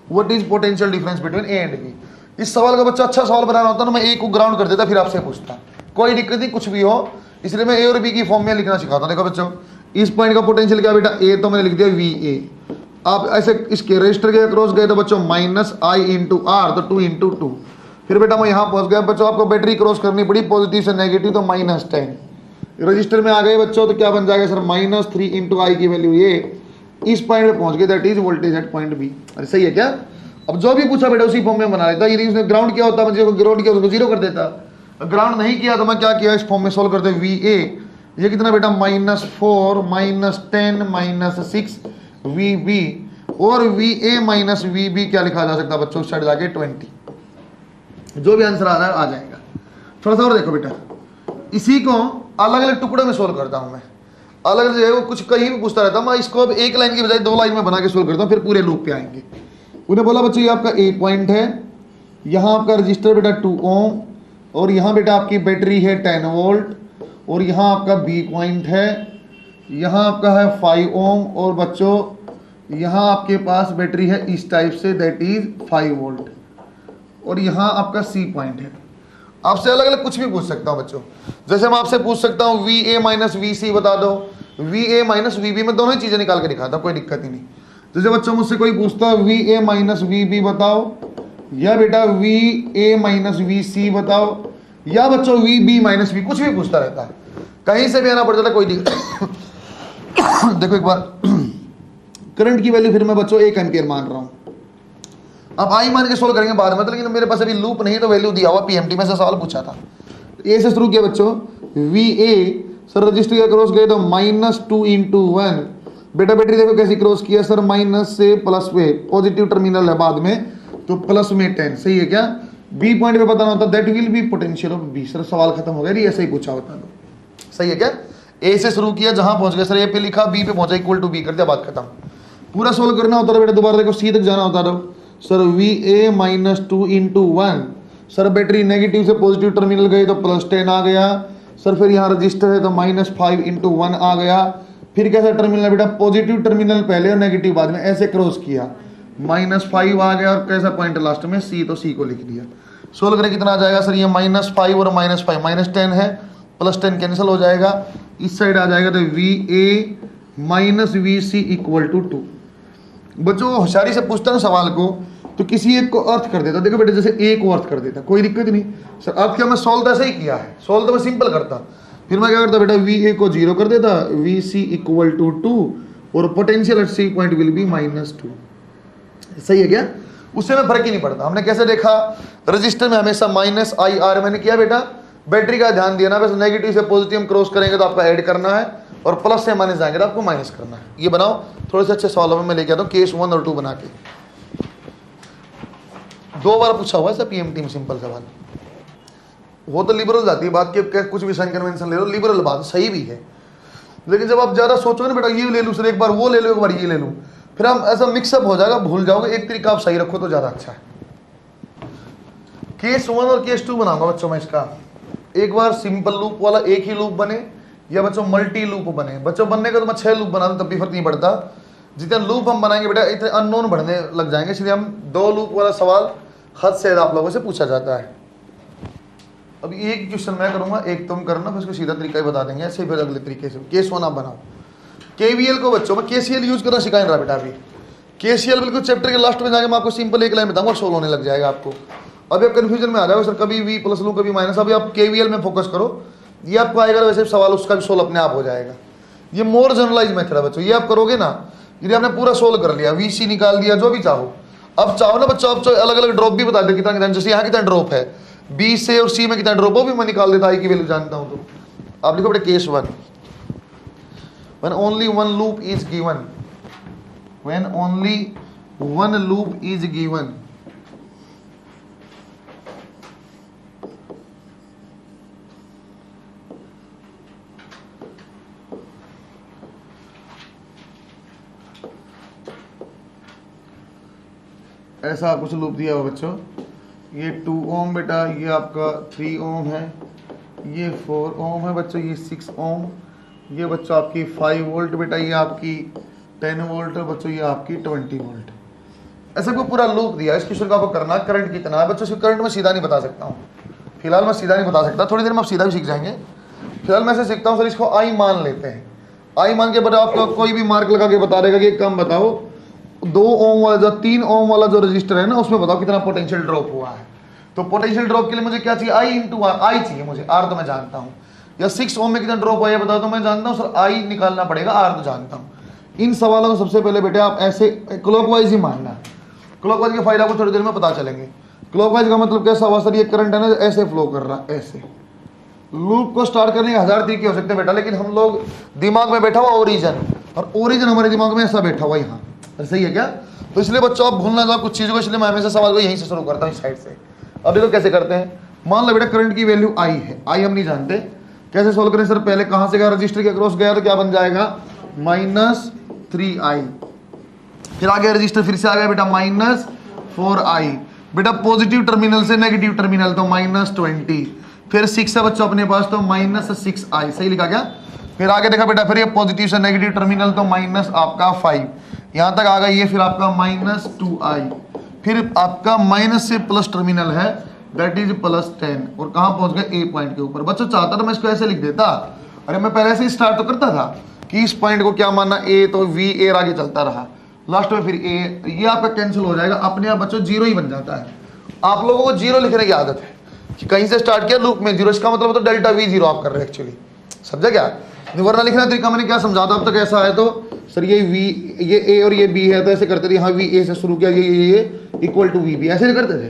what is potential difference between A and B. इस सवाल का बच्चा अच्छा सवाल बनाना होता ना, मैं ए को ग्राउंड कर देता फिर आपसे पूछता, कोई दिक्कत नहीं कुछ भी हो, इसलिए मैं ए और बी की फॉर्म में लिखना सिखाता हूँ। देखो बच्चों, इस पॉइंट का पोटेंशियल क्या बेटा, ए, तो मैंने लिख दिया वी ए। आप ऐसे इसके रजिस्टर के क्रॉस गए तो बच्चों माइनस आई इंटू आर, तो 2 इंटू 2। फिर बेटा मैं यहाँ पहुंच गया बच्चों, आपको बैटरी क्रॉस करनी पड़ी पॉजिटिव से नेगेटिव, तो -10 रजिस्टर में आ गए बच्चों, तो क्या बन जाएगा सर -3 इंटू आई की वैल्यू ये, इस पॉइंट पे पहुंच गए, that is voltage at point B. अरे सही है क्या? अब जो भी पूछा बेटा उसी फॉर्म में बना लेता। यदि उसने ग्राउंड किया होता, मुझे ग्राउंड किया उसको 0 कर देता, ग्राउंड नहीं किया तो मैं क्या किया, इस फॉर्म में सोल्व करते वी ए, ये कितना बेटा -4 -10 -6 वी बी, और V A minus V B क्या लिखा जा सकता है बच्चों, उस साइड जाके 20, जो भी आंसर आ रहा है आ जाएगा। थोड़ा सा और देखो बेटा, इसी को अलग अलग टुकड़ों में सोल्व करता हूं मैं, अलग अलग जो है वो कुछ कहीं भी पूछता रहता हूं, मैं इसको अब एक लाइन की बजाय 2 लाइन में बना के सोल्व करता हूं, फिर पूरे लूप पे आएंगे। उन्हें बोला बच्चों ये आपका ए पॉइंट है, यहाँ आपका रजिस्टर बेटा 2 ओम, और यहाँ बेटा आपकी बैटरी है 10 वोल्ट, और यहाँ आपका बी पॉइंट है, यहाँ आपका है 5 ओम, और बच्चों यहाँ आपके पास बैटरी है इस टाइप से, दैट इज 5 वोल्ट, और यहाँ आपका सी पॉइंट है। आपसे अलग अलग कुछ भी पूछ सकता हूँ बच्चों। जैसे मैं आपसे पूछ सकता हूँ VA माइनस VC बता दो, VA माइनस VB, में दोनों ही चीजें निकाल के दिखाता हूँ, कोई दिक्कत ही नहीं। जैसे बच्चों मुझसे कोई पूछता है VA माइनस VB बताओ, या बेटा VA माइनस VC बताओ, या बच्चों VB माइनस V, कुछ भी पूछता रहता है, कहीं से भी आना पड़ जाता है, कोई दिक्कत। देखो एक बार करंट की वैल्यू फिर मैं बच्चों 1 एम्पियर मान रहा हूँ। अब आई मान के सोल्व करेंगे बाद में, तो लेकिन मेरे पास अभी लूप नहीं तो वैल्यू दिया हुआ, पीएमटी में से सवाल पूछा था। ए से शुरू किया बच्चों, VA सर रजिस्टर का क्रॉस गए तो -2 × 1, बेटा बैटरी देखो कैसी क्रॉस किया सर, माइनस से प्लस पे, पॉजिटिव टर्मिनल है बाद में तो प्लस में 10, सही है क्या। बी पॉइंट पे बताना होता that will be potential of B, sir सवाल खत्म हो गया, ऐसे ही पूछा होता है, सही है क्या। ए से शुरू किया, जहां पहुंच गए सर ए पे लिखा, बी पे पहुंचा, इक्वल टू बी कर दिया, बात खत्म। पूरा सोल्व करना होता है बेटा, दोबारा देखो सी तक जाना होता है sir, VA -2 × 1, sir battery negative से पॉजिटिव टर्मिनल गए तो +10 आ गया सर, फिर यहाँ रजिस्टर है तो -5 × 1 आ गया, फिर कैसा टर्मिनल है बेटा, पॉजिटिव टर्मिनल पहले और नेगेटिव बाद में, ऐसे क्रॉस किया, -5 आ गया, और कैसा पॉइंट लास्ट में C, तो C को लिख दिया। सोल्व करें कितना आ जाएगा सर, ये -5 और -5 -10 है, +10 कैंसिल हो जाएगा, इस साइड आ जाएगा तो VA - VC = 2। बच्चों होशियारी से पूछता है सवाल को तो किसी एक को अर्थ कर देता, देखो बेटे जैसे A को अर्थ कर देता, कोई दिक्कत नहीं सर। अर्थ क्या मैं सोल्व तो ऐसे ही किया है, सोल्व तो मैं सिंपल करता, फिर मैं क्या करता बेटा, VA को 0 कर देता, VC = 2 और potential at C point will be -2, सही है क्या। उससे में फर्क ही नहीं पड़ता। हमने कैसे देखा, रजिस्टर में हमेशा -IR मैंने किया बेटा, बैटरी का ध्यान दिया ना, बस नेगेटिव से पॉजिटिव हम क्रॉस करेंगे तो आपको ऐड करना है, और प्लस से माइनस जाएंगे तो आपको माइनस करना है। ये बनाओ, थोड़े से अच्छे सवालों में मैं लेके आता हूँ, केस 1 और 2 बना के। 2 बार पूछा हुआ है सर पीएमटी में सिंपल सवाल, वो तो लिबरल जाती है बात के, कुछ भी साइन कन्वेंशन ले लो, लिबरल बात सही भी है, लेकिन जब आप ज्यादा सोचोगे ना बेटा ये ले लूँ सर, एक बार वो ले लो, एक बार ये ले लूँ, फिर हम ऐसा मिक्सअप हो जाएगा, भूल जाओगे। एक तरीका आप सही रखो तो ज्यादा अच्छा है। केस 1 और केस 2 बनाऊंगा बच्चों मैं इसका, एक बार सिंपल लूप वाला एक ही लूप बने, या बच्चों मल्टी लूप बने। बच्चों बनने का तो मैं 6 लूप बना दूं तब भी फर्क नहीं पड़ता, जितने लूप हम बनाएंगे बेटा इतने अननोन बढ़ने लग जाएंगे, इसलिए हम 2 लूप वाला सवाल हद से आप लोगों से पूछा जाता है। अब एक क्वेश्चन मैं करूंगा, एक तुम करना, फिर उसको सीधा तरीका ही बता देंगे, ऐसे फिर अगले तरीके से। केस 1 आप बनाओ। KVL को बच्चों में KCL यूज करना सिखाए रहा बेटा अभी। KCL बिल्कुल चैप्टर के लास्ट में जाके मैं आपको सिंपल एक लाइन बताऊंगा, सोल्व होने लग जाएगा आपको। अभी आप कंफ्यूजन में आ जाओगे सर, कभी V प्लस लूँ कभी माइनस, अभी आप KVL में फोकस करो, ये आपको आएगा, वैसे सवाल उसका भी सोल्व अपने आप हो जाएगा। ये मोर जनरलाइज मेथड है बच्चों, ये आप करोगे ना, यदि आपने पूरा सोल्व कर लिया, VC निकाल दिया, जो भी चाहो। अब चाहो ना बच्चों, आप अलग अलग ड्रॉप भी बता दे कितना कितना, जैसे यहाँ कितना ड्रॉप है, B से और C में कितना ड्रॉप हो भी मैं निकाल देता, I की वैल्यू जानता हूँ तो। आप लिखो बेटा case 1, when only one loop is given, when only one loop is given, ऐसा कुछ लूप दिया हुआ बच्चों, ये 2 ओम बेटा, ये आपका 3 ओम है, ये 4 ओम है बच्चों, ये 6 ओम, ये बच्चों आपकी 5 वोल्ट बेटा, ये आपकी 10 वोल्ट है बच्चों, ये आपकी 20 वोल्ट। ऐसा कोई पूरा लूप दिया, इस क्वेश्चन का आपको करना, करंट कितना है बच्चों। करंट में सीधा नहीं बता सकता हूँ, फिलहाल मैं सीधा नहीं बता सकता, थोड़ी देर में आप सीधा भी सीख जाएंगे। फिलहाल मैं ऐसे सीखता हूँ सर, इसको आई मान लेते हैं, आई मान के बता, आपको कोई भी मार्क लगा के बता देगा कि कम बताओ 2 ओम वाला जो 3 ओम वाला जो रजिस्टर है ना, उसमें बताओ कितना पोटेंशियल ड्रॉप हुआ है। तो पोटेंशियल ड्रॉप के लिए मुझे क्या चाहिए, I चाहिए मुझे, R तो मैं जानता हूँ। या 6 ओम में कितना ड्रॉप हुआ है बता दो, मैं जानता हूँ सर, I निकालना पड़ेगा, R तो जानता हूँ। इन सवालों को सबसे पहले बेटे आप ऐसे क्लॉकवाइज ही मानना है। क्लॉकवाइज के फायदा आपको थोड़ी देर में पता चलेंगे। क्लॉकवाइज का मतलब कैसा हुआ सर, ये करंट है ना ऐसे फ्लो कर रहा है, ऐसे। लूप को स्टार्ट करने के 1000 तरीके हो सकते हैं बेटा, लेकिन हम लोग दिमाग में बैठा हुआ ओरिजिन, और ओरिजिन हमारे दिमाग में ऐसा बैठा हुआ यहाँ, सही है क्या। तो इसलिए बच्चों आप भूलना जाओ कुछ चीज़ों को, इसलिए मैं हमेशा सवाल को यहीं से शुरू करता हूँ, इस साइड से। अब देखो कैसे करते हैं, मान लो बेटा करंट की वैल्यू I है, I हम नहीं जानते, कैसे सोल्व करें सर। पहले कहाँ से गया, रजिस्टर के क्रॉस गया तो क्या बन जाएगा, -3I, फिर आ गया रजिस्टर, फिर से आ गया बेटा -4I, बेटा पॉजिटिव टर्मिनल से नेगेटिव टर्मिनल तो -20, फिर 6 है बच्चों अपने पास तो -6I, सही लिखा क्या। फिर आगे देखा बेटा, फिर ये पॉजिटिव से नेगेटिव टर्मिनल तो माइनस आपका 5, यहाँ तक आ गया, ये फिर आपका -2I, फिर आपका माइनस से प्लस टर्मिनल है दैट इज +10 और कहाँ पहुंच गए ए पॉइंट के ऊपर। बच्चों चाहता तो मैं इसको ऐसे लिख देता, अरे मैं पहले से ही स्टार्ट तो करता था कि इस पॉइंट को क्या मानना ए, तो वी ए आगे चलता रहा, लास्ट में फिर ए, ये आपका कैंसिल हो जाएगा अपने आप बच्चों, जीरो ही बन जाता है। आप लोगों को जीरो लिखने की आदत है कि कहीं से स्टार्ट किया लूप में जीरो, इसका मतलब तो डेल्टा वी जीरो आप कर रहे हैं एक्चुअली, समझा क्या? वरना लिखना तरीका मैंने क्या समझा था अब तक ऐसा है तो सर ये वी, ये ए और ये बी है तो ऐसे करते थे, यहाँ वी ए से शुरू किया, ये इक्वल टू वी बी, ऐसे नहीं करते थे।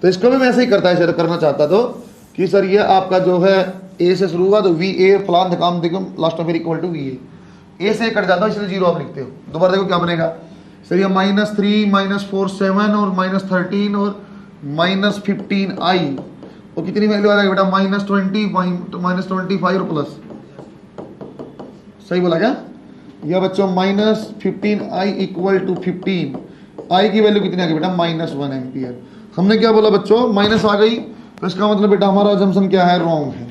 तो इसको भी मैं ऐसे ही करता है, करना चाहता तो कि सर ये आपका जो है ए से शुरू हुआ तो वी ए फलान काम देखो लास्ट में फिर इक्वल टू वी ए से कट जाता हो इसलिए जीरो आप लिखते हो। दोबारा देखो क्या बनेगा सर, ये -3 -4 7 और -13 और -15i और कितनी वैल्यू आ जाएगी बेटा -20 -25 और प्लस, सही बोला क्या? यह बच्चों -15i इक्वल टू 15, आई की वैल्यू कितनी आ गई बेटा -1 एम्पियर। हमने क्या बोला बच्चों, माइनस आ गई तो इसका मतलब बेटा हमारा अजम्पशन क्या है, रॉन्ग है।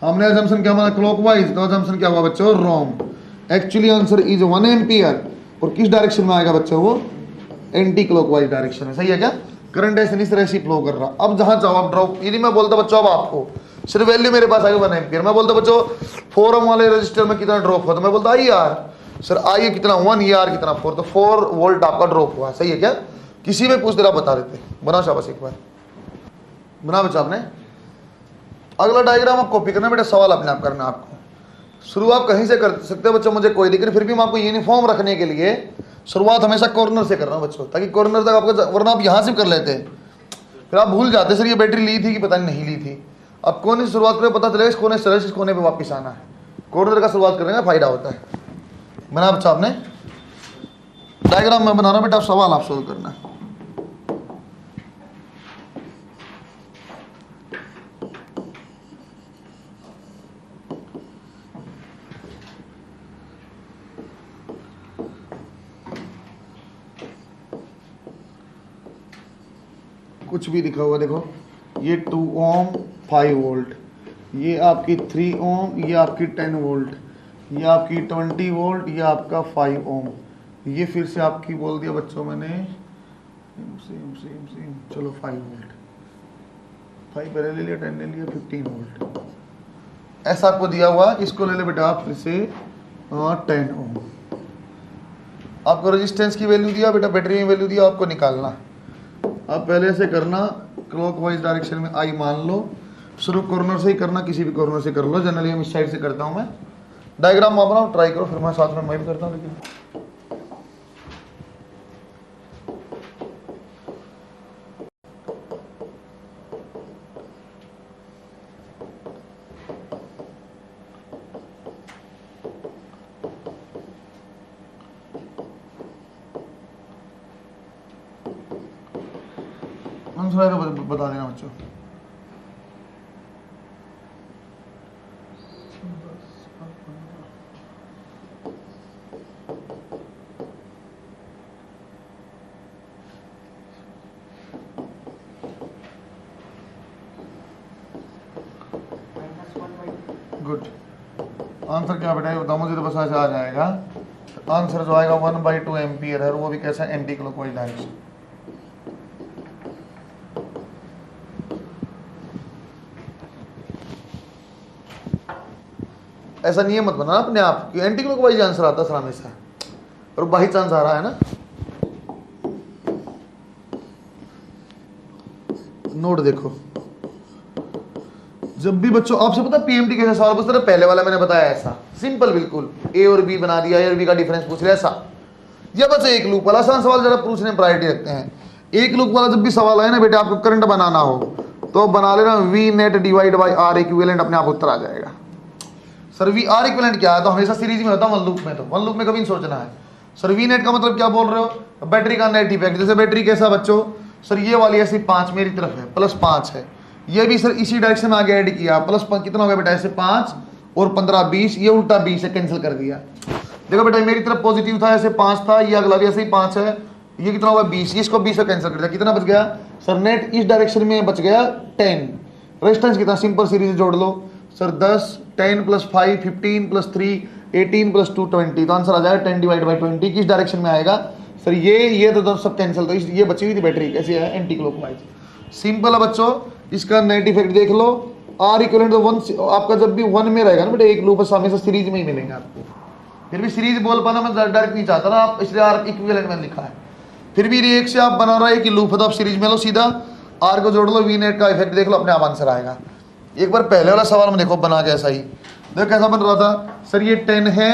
हमने अजम्पशन क्या माना क्लॉकवाइज, तो अजम्पशन क्या हुआ बच्चों, wrong. Actually answer is 1 ampere और किस डायरेक्शन में आएगा बच्चों, वो एंटी क्लॉकवाइज डायरेक्शन है, सही है क्या? करंट ऐसे इस तरह से फ्लो कर रहा, अब जहां चाहो आप ड्रॉप, यदि मैं बोलता बच्चों अब आपको सिर्फ वैल्यू मेरे पास आएगा 1 एम्पियर, मैं बोलता बच्चों 4 ओम वाले रजिस्टर में कितना ड्रॉप हुआ, तो मैं बोलता आई आर, सर आई कितना 1, ये आर कितना 4, तो 4 वोल्ट आपका ड्रॉप हुआ, सही है क्या? किसी में पूछ दे आप बता देते, बना शाबाश एक बार बना बच्चा आपने। अगला डायग्राम आप कॉपी करना बेटा, सवाल अपने आप करना, आपको शुरुआत कहीं से कर सकते हो बच्चों, मुझे कोई दिक्कत, फिर भी मैं आपको यूनिफॉर्म रखने के लिए शुरुआत हमेशा कॉर्नर से कर रहा हूँ बच्चों, ताकि कॉर्नर तक आपको, वरना आप यहाँ से कर लेते फिर आप भूल जाते सर ये बैटरी ली थी कि पता नहीं ली थी। अब कोने से शुरुआत करें पता चलेगा इस कोने से इस कोने पे वापस आना है, कॉर्नर का शुरुआत करने का फायदा होता है। बना बच्चा आपने डायग्राम में बनाना बेटा, सवाल आप सोल्व करना। कुछ भी लिखा हुआ देखो, ये 2 ओम 5 वोल्ट, ये आपकी 3 ओम, ये आपकी 10 वोल्ट, ये आपकी 20 वोल्ट, ये आपका 5 ओम, ये फिर से आपकी बोल दिया बच्चों मैंने सेम चलो 5 वोल्ट, 5 पहले ले लिया, 10 ले लिया, 15 वोल्ट, ऐसा आपको दिया हुआ। इसको ले ले बेटा आप फिर से 10 ओम। आपको रेजिस्टेंस की वैल्यू दिया बेटा, बैटरी में वैल्यू दिया, आपको निकालना। अब पहले से करना क्लॉकवाइज डायरेक्शन में आई मान लो, शुरू कॉर्नर से ही करना, किसी भी कॉर्नर से कर लो, जनरली हम इस साइड से करता हूँ मैं। डायग्राम आप बनाओ, ट्राई करो, फिर मैं साथ में मैं भी करता हूँ। लेकिन आंसर आएगा बता देना बच्चों। गुड, आंसर क्या बेटा ये बताओ मुझे, तो बस ऐसे आ जाएगा। आंसर जो आएगा 1/2 एम्पियर है, और वो भी कैसा, एंटी क्लॉकवाइज डायरेक्शन। ऐसा नियम मत बनाना अपने आप कि एंटी क्लॉकवाइज आंसर आता सर हमेशा, और बाई चांस आ रहा है ना। नोट देखो, जब भी बच्चों आपसे पता पीएमटी कैसे सवाल पूछते हैं, पहले वाला मैंने बताया ऐसा सिंपल बिल्कुल, ए और बी बना दिया, ए और बी का डिफरेंस पूछ लिया ऐसा। या बस एक लूप वाला आसान सवाल जरा पूछने में प्रायोरिटी रखते हैं। एक लूप वाला जब भी सवाल आए ना बेटा, आपको करंट बनाना हो तो बना लेना V net divide by R equivalent, अपने आप उत्तर आ जाएगा। सर वी आर इक्विवेलेंट क्या है, तो हमेशा सीरीज में होता है, वन लूप में, तो वन लूप में कभी नहीं सोचना है। सर वी नेट का मतलब क्या बोल रहे हो, बैटरी का नेट इफेक्ट। जैसे बैटरी कैसा बच्चों, सर ये वाली ऐसी 5 मेरी तरफ है, +5 है, ये भी सर इसी डायरेक्शन में आगे ऐड किया, कितना हो गया बेटा, ऐसे 5 और 15 20, ये उल्टा 20 है, कैंसिल कर दिया। देखो बेटा मेरी तरफ पॉजिटिव था, ऐसे 5 था, ये अगला भी ऐसे ही 5 है, ये कितना होगा 20, इसको 20 से कैंसिल कर दिया, कितना बच गया सर, नेट इस डायरेक्शन में बच गया 10। रेजिस्टेंस कितना, सिंपल सीरीज जोड़ लो सर, 10 10 + 5 15 + 3 18 + 2 20, तो आंसर आ जाएगा 10 डिवाइड बाई 20। किस डायरेक्शन में आएगा सर, ये तो सब कैंसिल, तो ये बची हुई थी बैटरी कैसी है, एंटी क्लॉकवाइज। सिंपल है बच्चों, इसका नेट इफेक्ट देख लो। आर इक्वलेंट तो 1, आपका जब भी 1 में रहेगा ना बेटा, एक लूप हमेशा सीरीज में ही मिलेंगे आपको। फिर भी सीरीज बोल पाना मैं डायरेक्ट नहीं चाहता ना आप, इसलिए आर इक्विवेलेंट मैंने लिखा है। फिर भी एक से आप बना रहा है कि लूप है तो आप सीरीज में लो, सीधा आर को जोड़ लो, वी नेट का इफेक्ट देख लो, अपने आप आंसर आएगा। एक बार पहले वाला सवाल में देखो बना के ऐसा ही, देखो कैसा बन रहा था सर, ये 10 है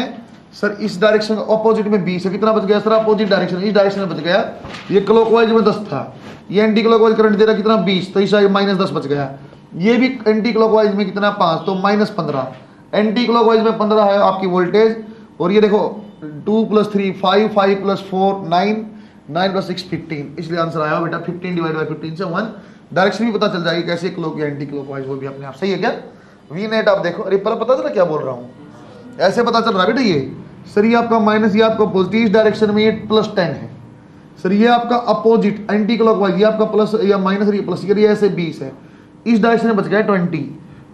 सर, इस डायरेक्शन ऑपोजिट में 20 है, कितना बच गया सर अपोजिट डायरेक्शन, इस डायरेक्शन में बच गया, ये क्लॉकवाइज में 10 था, ये एंटी क्लॉकवाइज करंट दे रहा कितना 20, तो इस -10 बच गया। ये भी एंटी क्लॉकवाइज में कितना 5, तो -15, एंटी क्लॉकवाइज में 15 है आपकी वोल्टेज। और ये देखो 2 + 3 5, 5 + 4 9, 9 + 6 15, इसलिए आंसर आया बेटा 15 / 15 से 1। डायरेक्शन भी पता चल जाएगी कैसे क्लॉक या एंटी क्लॉकवाइज, वो भी अपने आप सही है क्या। वी नेट आप देखो, अरे पर पता चला क्या बोल रहा हूँ, ऐसे पता चल रहा है बेटा। ये सर ये आपका माइनस, ये आपका पॉजिटिव, इस डायरेक्शन में ये +10 है सर, ये आपका अपोजिट एंटी क्लॉकवाइज, ये आपका प्लस या माइनस, ये प्लस, ये ऐसे 20 है, इस डायरेक्शन में बच गया 20,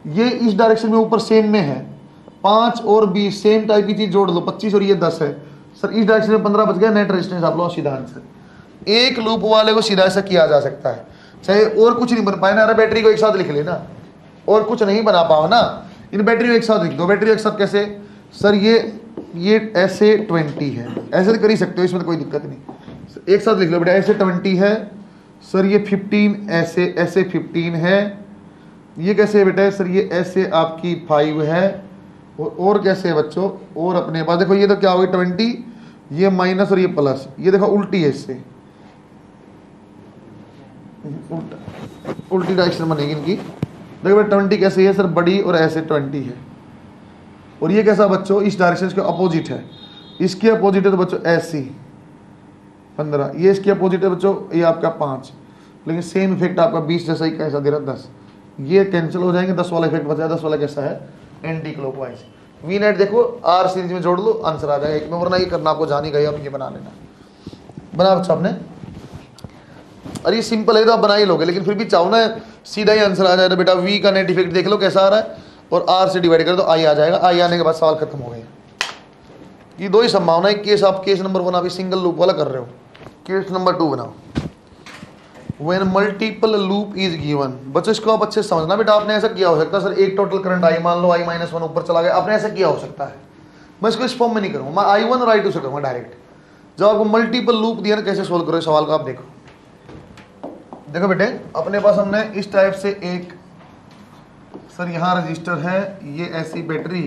ये इस डायरेक्शन में ऊपर सेम में है 5 और 20 सेम टाइप की चीज जोड़ लो 25 और ये 10 है सर, इस डायरेक्शन में 15 बच गया, नेट रेजिस्टेंस आप लो, सीधा आंसर। एक लूप वाले को सीधा ऐसा किया जा सकता है, चाहे और कुछ नहीं बन पाए ना। अरे बैटरी को एक साथ लिख लेना, और कुछ नहीं बना पाओ ना, इन बैटरी को एक साथ लिख दो। बैटरी एक साथ कैसे सर, ये ऐसे 20 है, ऐसे तो कर ही सकते हो, इसमें तो कोई दिक्कत नहीं, एक साथ लिख लो बेटा, ऐसे 20 है सर, ये 15 ऐसे, ऐसे 15 है, ये कैसे है बेटा सर, ये ऐसे आपकी 5 है, और कैसे है बच्चों, और अपने पास देखो ये तो क्या होगी 20, ये माइनस और ये प्लस, ये देखो उल्टी है, इससे उल्टी डायरेक्शन बनेगी इनकी। देखो बेटा 20 कैसे है सर, बड़ी और ऐसे 20 है, और ये कैसा बच्चों, इस डायरेक्शन के अपोजिट है, इसके अपोजिट है तो बच्चों ऐसी 15, ये इसके अपोजिट है बच्चों, ये आपका 5, लेकिन सेम इफेक्ट आपका 20 जैसा ही कैसा दे रहा 10, ये कैंसिल हो जाएंगे, 10 वाला इफेक्ट बचा, 10 वाला कैसा है एंटी क्लॉकवाइज। वी नेट देखो आर सीरीज में जोड़ लो, आंसर आ जाएगा एक में, वरना ये करना आपको जान ही गए, अब ये बना लेना, बना बच्चा आपने। अरे ये सिंपल है तो आप बना ही लोगे, लेकिन फिर भी चाहो ना सीधा ही आंसर आ जाए तो बेटा वी का नेट इफेक्ट देख लो कैसा आ रहा है, और आर से डिवाइड कर दो आई आ जाएगा, आई आने के बाद सवाल खत्म हो गया। ये दो ही संभावना है, केस आप केस नंबर 1 अभी सिंगल लूप वाला कर रहे हो, केस नंबर 2 बनाओ। When multiple loop is given, बच्चों इसको आप अच्छे से समझना बेटा, आपने ऐसा किया हो सकता है सर, एक टोटल करंट आई मान लो, I-1 ऊपर चला गया, आपने ऐसा किया हो सकता है, मैं इसको इस फॉर्म में नहीं करूँगा, मैं I1 और I2 से करूँगा डायरेक्ट। जब आपको मल्टीपल लूप दिया ना, कैसे सोल्व करो सवाल को आप देखो। देखो बेटे अपने पास हमने इस टाइप से एक सर यहाँ रजिस्टर है, ये ऐसी बैटरी,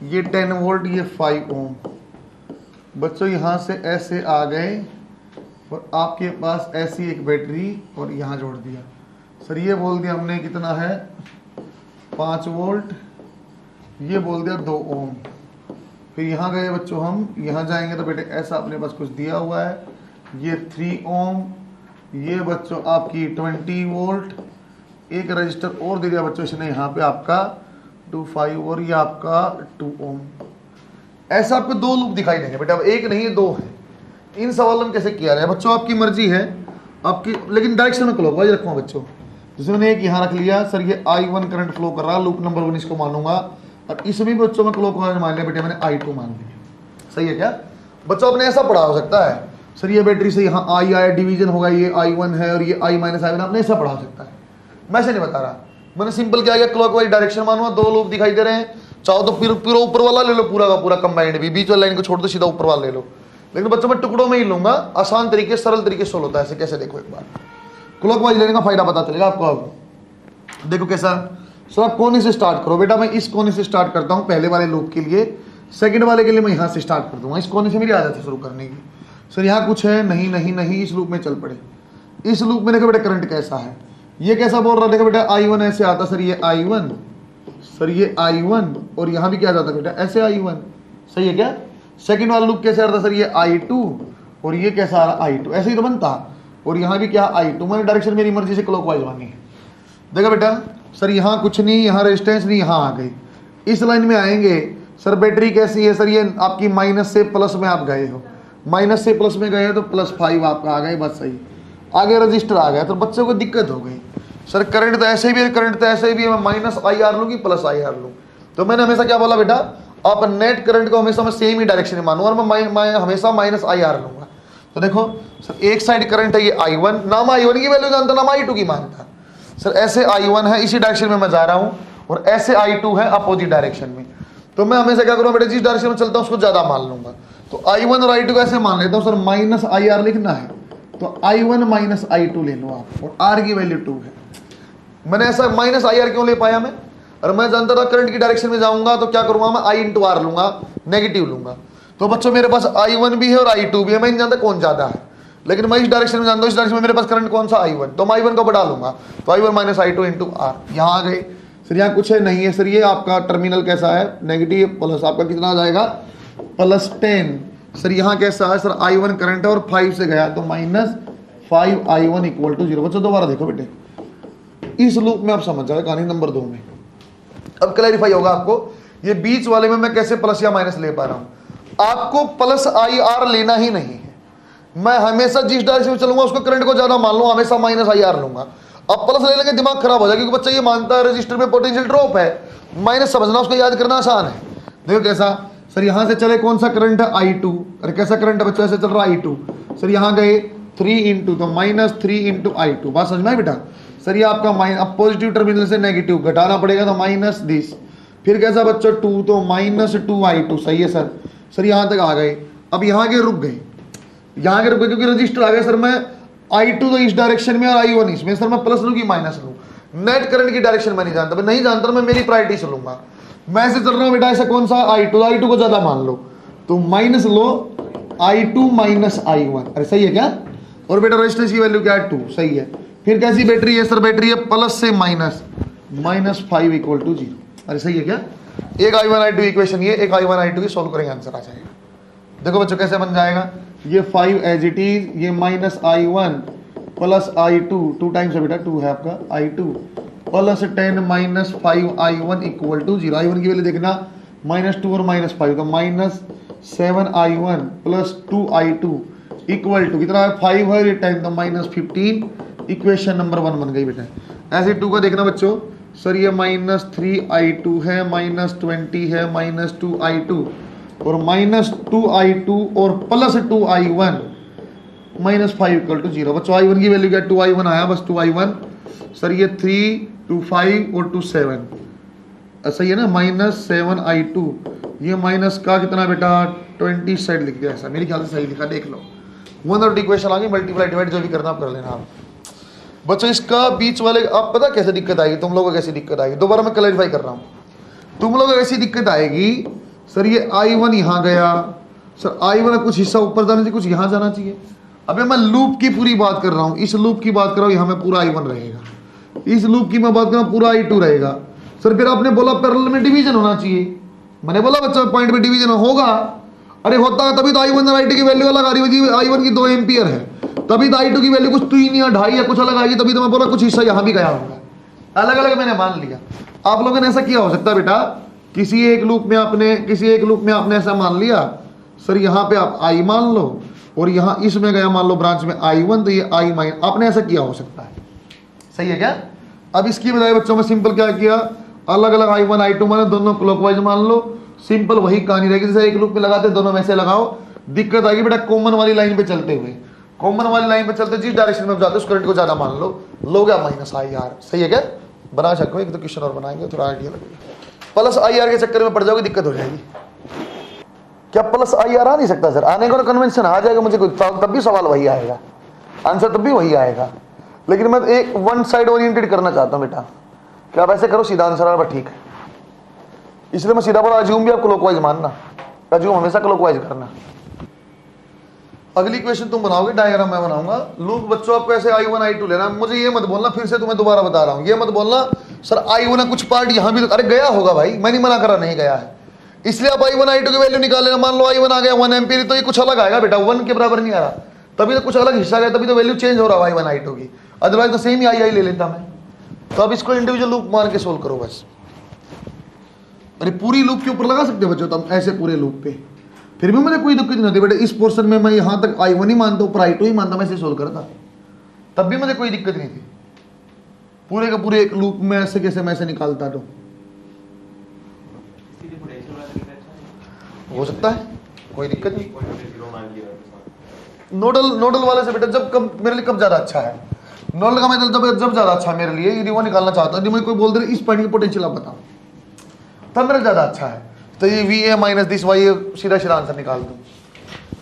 ये 10 वोल्ट, ये 5 ओम, बच्चों यहाँ से ऐसे आ गए और आपके पास ऐसी एक बैटरी और यहाँ जोड़ दिया सर, ये बोल दिया हमने कितना है 5 वोल्ट, ये बोल दिया 2 ओम। फिर यहाँ गए बच्चों, हम यहाँ जाएंगे तो बेटे ऐसा अपने पास कुछ दिया हुआ है, ये 3 ओम, ये बच्चों आपकी 20 वोल्ट, एक रजिस्टर और दे दिया बच्चों इसने यहाँ पे आपका 25 और ये आपका 2 ओम। ऐसा आपको 2 लूप दिखाई देंगे बेटा, अब एक नहीं 2 है। इन सवालों में कैसे किया जाए बच्चों, आपकी मर्जी है आपकी, लेकिन डायरेक्शन में क्लॉकवाइज रखूँगा बच्चों। जैसे मैंने एक यहाँ रख लिया सर, ये I1 करंट फ्लो कर रहा, लूप नंबर 1 इसको मानूंगा, और इसमें भी बच्चों में क्लॉकवाइज मान लिया बेटे, मैंने I2 मान लिया, सही है क्या बच्चों। आपने ऐसा पढ़ा हो सकता है सर, ये बैटरी से यहाँ I आया, डिवीजन होगा, ये I1 है और ये I-I1, आपने ऐसा पढ़ा हो सकता है, मैं से नहीं बता रहा, मैंने सिंपल क्या किया, क्लॉकवाइज डायरेक्शन मानूंगा, 2 लूप दिखाई दे रहे हैं, चाहो तो पूरा ऊपर वाला ले लो, पूरा का पूरा कंबाइंड भी, बीच वाली लाइन को छोड़ दो, सीधा ऊपर वाला ले लो, लेकिन बच्चों मैं टुकड़ों में ही लूंगा, आसान तरीके सरल तरीके से सोल्व होता है ऐसे। कैसे देखो एक बार क्लॉकवाइज लेने का फायदा पता चलेगा आपको। अब देखो कैसा सर, आप कोने से स्टार्ट करो बेटा, मैं इस कोने से स्टार्ट करता हूँ पहले वाले लूप के लिए, सेकंड वाले के लिए मैं यहाँ से स्टार्ट कर दूंगा, इस कोने से मेरी आदत है शुरू करने की। सर यहाँ कुछ है नहीं नहीं नहीं, इस लूप में चल पड़े, इस लूप में देखो बेटा करंट कैसा है, ये कैसा बोल रहा है, देखो बेटा I1 ऐसे आता सर, ये I1 सर, ये I1 और यहाँ भी क्या जाता बेटा ऐसे I1, सही है क्या। सेकंड वाला लूप कैसे आ रहा सर, ये I2 और ये कैसा आ रहा I2, ऐसे ही तो बनता, और यहाँ भी क्या I2, मैंने डायरेक्शन मेरी मर्जी से क्लॉकवाइज मानी है। देखो बेटा सर यहाँ कुछ नहीं, यहाँ रेजिस्टेंस नहीं, यहाँ आ गई, इस लाइन में आएंगे सर, बैटरी कैसी है सर, ये आपकी माइनस से प्लस में आप गए हो, माइनस से प्लस में गए हो तो +5 आपका आ गए, बस सही, आगे रजिस्टर आ गया, तो बच्चों को दिक्कत हो गई सर, करंट तो ऐसे भी है, करंट तो ऐसे भी है, मैं -IR लूँ कि +IR लूँ। तो मैंने हमेशा क्या बोला बेटा, आप नेट करंट को हमेशा मैं सेम ही डायरेक्शन में मानूंगा, और मैं हमेशा -IR लूंगा। तो देखो सर एक साइड करंट है ये I1, ना मैं I1 की वैल्यू जानता ना मैं I2 की मानता, सर ऐसे I1 है इसी डायरेक्शन में मैं जा रहा हूँ और ऐसे I2 है अपोजिट डायरेक्शन में, तो मैं हमेशा क्या करूँगा बेटा, जिस डायरेक्शन में चलता हूँ उसको ज़्यादा मान लूंगा। तो I1 और I2 को ऐसे मान लेता हूँ सर, माइनस IR लिखना है तो I1 माइनस I2 ले लो आप, और R की वैल्यू 2 है। मैंने ऐसा माइनस IR क्यों ले पाया मैं, और मैं जानता था करंट की डायरेक्शन में जाऊंगा तो क्या करूंगा मैं, I इंटू R लूंगा, नेगेटिव लूंगा। तो बच्चों मेरे पास I1 भी है और I2 भी है, मैं नहीं जानता कौन ज़्यादा है, लेकिन मैं इस डायरेक्शन में जानता हूँ, इस डायरेक्शन में मेरे पास करंट कौन सा I1, तो मैं I1 को बढ़ा लूंगा, तो I1 minus I2 into R। यहाँ आ गए सर, यहाँ कुछ है नहीं है सर, ये आपका टर्मिनल कैसा है, नेगेटिव प्लस, आपका कितना आ जाएगा +10। सर यहाँ कैसा है सर, I1 करंट है और 5 से गया तो -5I1 इक्वल टू 0। बच्चों दोबारा देखो बेटे, इस लूप में आप समझ जाए कहानी नंबर 2 में। अब क्लैरिफाई होगा आपको, ये बीच वाले में मैं कैसे प्लस या माइनस ले पा रहा हूं। आपको प्लस IR लेना ही नहीं है, मैं हमेशा जिस डायरेक्शन में चलूंगा उसको करंट को ज्यादा मान लूंगा, हमेशा माइनस IR लूंगा। अब प्लस ले लेंगे दिमाग खराब हो जाएगा, क्योंकि बच्चा ये मानता है रजिस्टर में पोटेंशियल ड्रॉप है, माइनस समझना उसको याद करना आसान है। देखो कैसा सर, यहां से चले कौन सा करंट है I2, और कैसा करंट है बच्चा, ऐसे चल रहा है I2। सर यहाँ गए 3 इंटू, तो -3 इंटू I2, बात समझ में बेटा। सर ये आपका अब पॉजिटिव टर्मिनल से नेगेटिव घटाना पड़ेगा तो -10, फिर कैसा बच्चों 2, तो -2I2, सही है सर। सर यहाँ तक आ गए, अब यहाँ के रुक गए, यहाँ के रुक गए क्योंकि रजिस्टर आ गया। सर मैं I2 तो इस डायरेक्शन में और I1 इसमें, सर मैं प्लस लूँ कि माइनस लूँ, नेट करंट की डायरेक्शन में नहीं जानता, मैं नहीं जानता, मैं मेरी प्रायोरिटी से लूंगा। मैं ऐसे चल रहा हूँ बेटा, ऐसा कौन सा I2 को ज्यादा मान लो, तो minus low I2 minus I1, अरे सही है क्या। और बेटा रेजिस्टेंस की वैल्यू क्या है 2, सही है। फिर कैसी बैटरी है सर, बैटरी है प्लस से माइनस, -5 इक्वल टू 0, अरे सही है क्या। एक I1 I2 इक्वेशन ये, एक I1 I2 की सोल्व करेंगे, आंसर आ जाएगा। देखो बच्चों कैसे बन जाएगा, ये 5 एज इट इज, ये -I1 प्लस I2, 2 टाइम्स है बेटा, 2 है आपका I2 plus 10 -5I1 equal to 0। I1 की वैल्यू देखना -2 और -5, तो -7I1 plus 2I2 equal to कितना है, 5 है, 10 तो -15। इक्वेशन नंबर 1 बन गई बेटा। ऐसे 2 का देखना बच्चों, सर ये -3I2 है, -20 है, -2I2 और -2I2 और प्लस 2I1 -5 इक्वल टू 0। बच्चों I1 की वैल्यू क्या, 2I1 आया, बस 2I1। सर ये 3, 2, 5 और 2, 7, ऐसा ही है ना, -7I2, ये माइनस का कितना बेटा 20 साइड लिख दिया, ऐसा मेरे ख्याल से सही लिखा, देख लो। 1 और इक्वेशन आ गई, मल्टीप्लाई डिवाइड जो भी करना आप कर लेना आप। बच्चों इसका बीच वाले आप पता कैसे दिक्कत आएगी, तुम लोगों को कैसी दिक्कत आएगी, दोबारा मैं क्लैरिफाई कर रहा हूँ। तुम लोगों को ऐसी दिक्कत आएगी, सर ये I1 यहाँ गया, सर I1 का कुछ हिस्सा ऊपर जाना चाहिए, कुछ यहाँ जाना चाहिए। अबे मैं लूप की पूरी बात कर रहा हूँ, इस लूप की बात कर रहा हूँ, यहाँ में पूरा I1 रहेगा, इस लूप की मैं बात कर रहा हूँ पूरा I2 रहेगा। सर फिर आपने बोला पैरेलल में डिवीजन होना चाहिए, मैंने बोला बच्चा पॉइंट पे डिवीजन होगा, अरे होता है तभी तो I1 और I2 की वैल्यू अलग आ रही है। I1 की 2 एम्पियर है, तभी तो I2 की वैल्यू कुछ 3 या 2.5 या कुछ अलग आएगी, तभी तो मैं बोला कुछ हिस्सा यहाँ भी गया होगा, अलग अलग मैंने मान लिया। आप लोगों ने ऐसा किया हो सकता है बेटा, किसी एक लूप में आपने ऐसा मान लिया, सर यहाँ पे आप I मान लो और यहाँ इसमें गया मान लो ब्रांच में I1, तो ये I माइन, आपने ऐसा किया हो सकता है, सही है क्या। अब इसकी बजाय बच्चों में सिंपल क्या किया, अलग अलग I1 I2 माने, दोनों क्लॉकवाइज मान लो, सिंपल वही कहानी रहेगी, जैसे एक लूप में लगाते दोनों में से लगाओ। दिक्कत आएगी बेटा कॉमन वाली लाइन पे चलते हुए, कॉमन वाली लाइन पे चलते जिस डायरेक्शन में जाते उस करंट को ज्यादा मान लो, लोगे -IR, सही है क्या। बना सको, एक तो क्वेश्चन और बनाएंगे, थोड़ा आइडिया लगेगा। प्लस IR के चक्कर में पड़ जाओगे, दिक्कत हो जाएगी। क्या प्लस IR आ नहीं सकता सर, आने का कन्वेंशन आ जाएगा, मुझे तब भी सवाल वही आएगा, आंसर तब भी वही आएगा, लेकिन मैं एक वन साइड ओरिएंटेड करना चाहता हूँ बेटा। क्या आप ऐसे करो, सीधा आंसर आ रहा ठीक है, इसलिए मैं सीधा बोला, अज्यूम भी आप क्लॉकवाइज मानना, अज्यूम हमेशा क्लॉकवाइज करना। अगली क्वेश्चन तुम बनाओगे, डायग्राम मैं बनाऊंगा। लूप बच्चों आपको ऐसे I1 I2 लेना, मुझे ये मत बोलना, फिर से तुम्हें दोबारा बता रहा हूँ, ये मत बोलना सर I1 कुछ पार्ट यहाँ भी, अरे गया होगा भाई, मैं नहीं मना कर रहा नहीं गया है, इसलिए आप I1 I2 की वैल्यू निकाल लेना। मान लो I1 आ गया 1 एम्पीयर, तो ये कुछ अलग आएगा बेटा, 1 के बराबर नहीं आ रहा, तभी तो कुछ अलग हिस्सा गया, तभी तो वैल्यू चेंज हो रहा है I1 I2 की, अदरवाइज तो सेम ही I ले लेता मैं। तो अब इसको इंडिविजुअल लूप मान के सोल्व करो बस। अरे पूरी लूप के ऊपर लगा सकते हो बच्चों तुम, ऐसे पूरे लूप पे, फिर भी मुझे कोई दिक्कत नहीं होती बेटा। इस पोर्शन में मैं यहाँ तक I1 ही मानता, ऊपर I2 ही मानता, मैं इसे सोल्व करता, तब भी मुझे कोई दिक्कत नहीं थी। पूरे का पूरे एक लूप में ऐसे कैसे मैं ऐसे निकालता, तो हो सकता है, कोई दिक्कत नहीं। नोडल वाले से बेटा जब कब मेरे लिए कब ज्यादा अच्छा है, नॉर्मल का मतलब जब ज़्यादा अच्छा मेरे लिए, यदि वो निकालना चाहता हूँ, यदि मुझे कोई बोल दे इस पॉइंट की पोटेंशियल आप बताओ, तब मेरा ज़्यादा अच्छा है। तो ये V A minus this Y सीधा सीधा आंसर निकाल दूँ,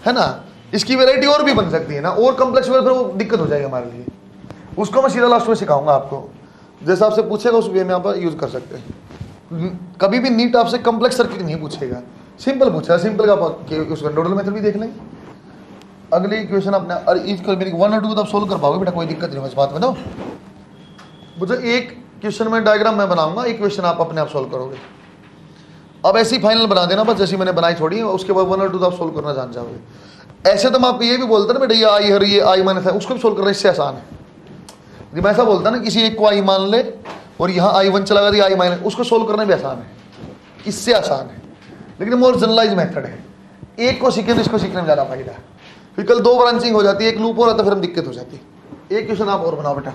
है ना। इसकी वेराइटी और भी बन सकती है ना, और कॉम्प्लेक्स में फिर वो दिक्कत हो जाएगी हमारे लिए। उसको मैं सीधा लास्ट में सिखाऊंगा आपको, जैसा आपसे पूछेगा उस वे में आप यूज़ कर सकते हैं। कभी भी नीट आपसे कॉम्प्लेक्स सर्किट नहीं पूछेगा, सिंपल पूछा, सिंपल का उसका नोडल मेथड भी देख लेंगे। अगली इक्वेशन अपने, और इसको मेरी 1 और 2 तो आप सोल्व कर पाओगे बेटा, कोई दिक्कत नहीं है इस बात में। तो मुझे एक क्वेश्चन में डायग्राम मैं बनाऊंगा, एक क्वेश्चन आप अपने आप सोल्व करोगे। अब ऐसी फाइनल बना देना बस, जैसी मैंने बनाई थोड़ी, उसके बाद 1 और 2 आप सोल्व करना जान जाओगे। ऐसे तो मैं आपको ये भी बोलता ना बेटा ये आई है, ये आई माइनस है, उसको भी सोल्व करना इससे आसान है। जब मैं ऐसा बोलता ना किसी एक को आई मान ले और यहाँ I1 चला गया आई माइनस, उसको सोल्व करना भी आसान है, इससे आसान है, लेकिन मोर जनरलाइज मेथड है। एक को सीखने में इसको सीखने में ज़्यादा फायदा है। फिर कल 2 ब्रांचिंग हो जाती है, एक लूप और आता, फिर हम दिक्कत हो जाती है। एक क्वेश्चन आप और बनाओ बेटा।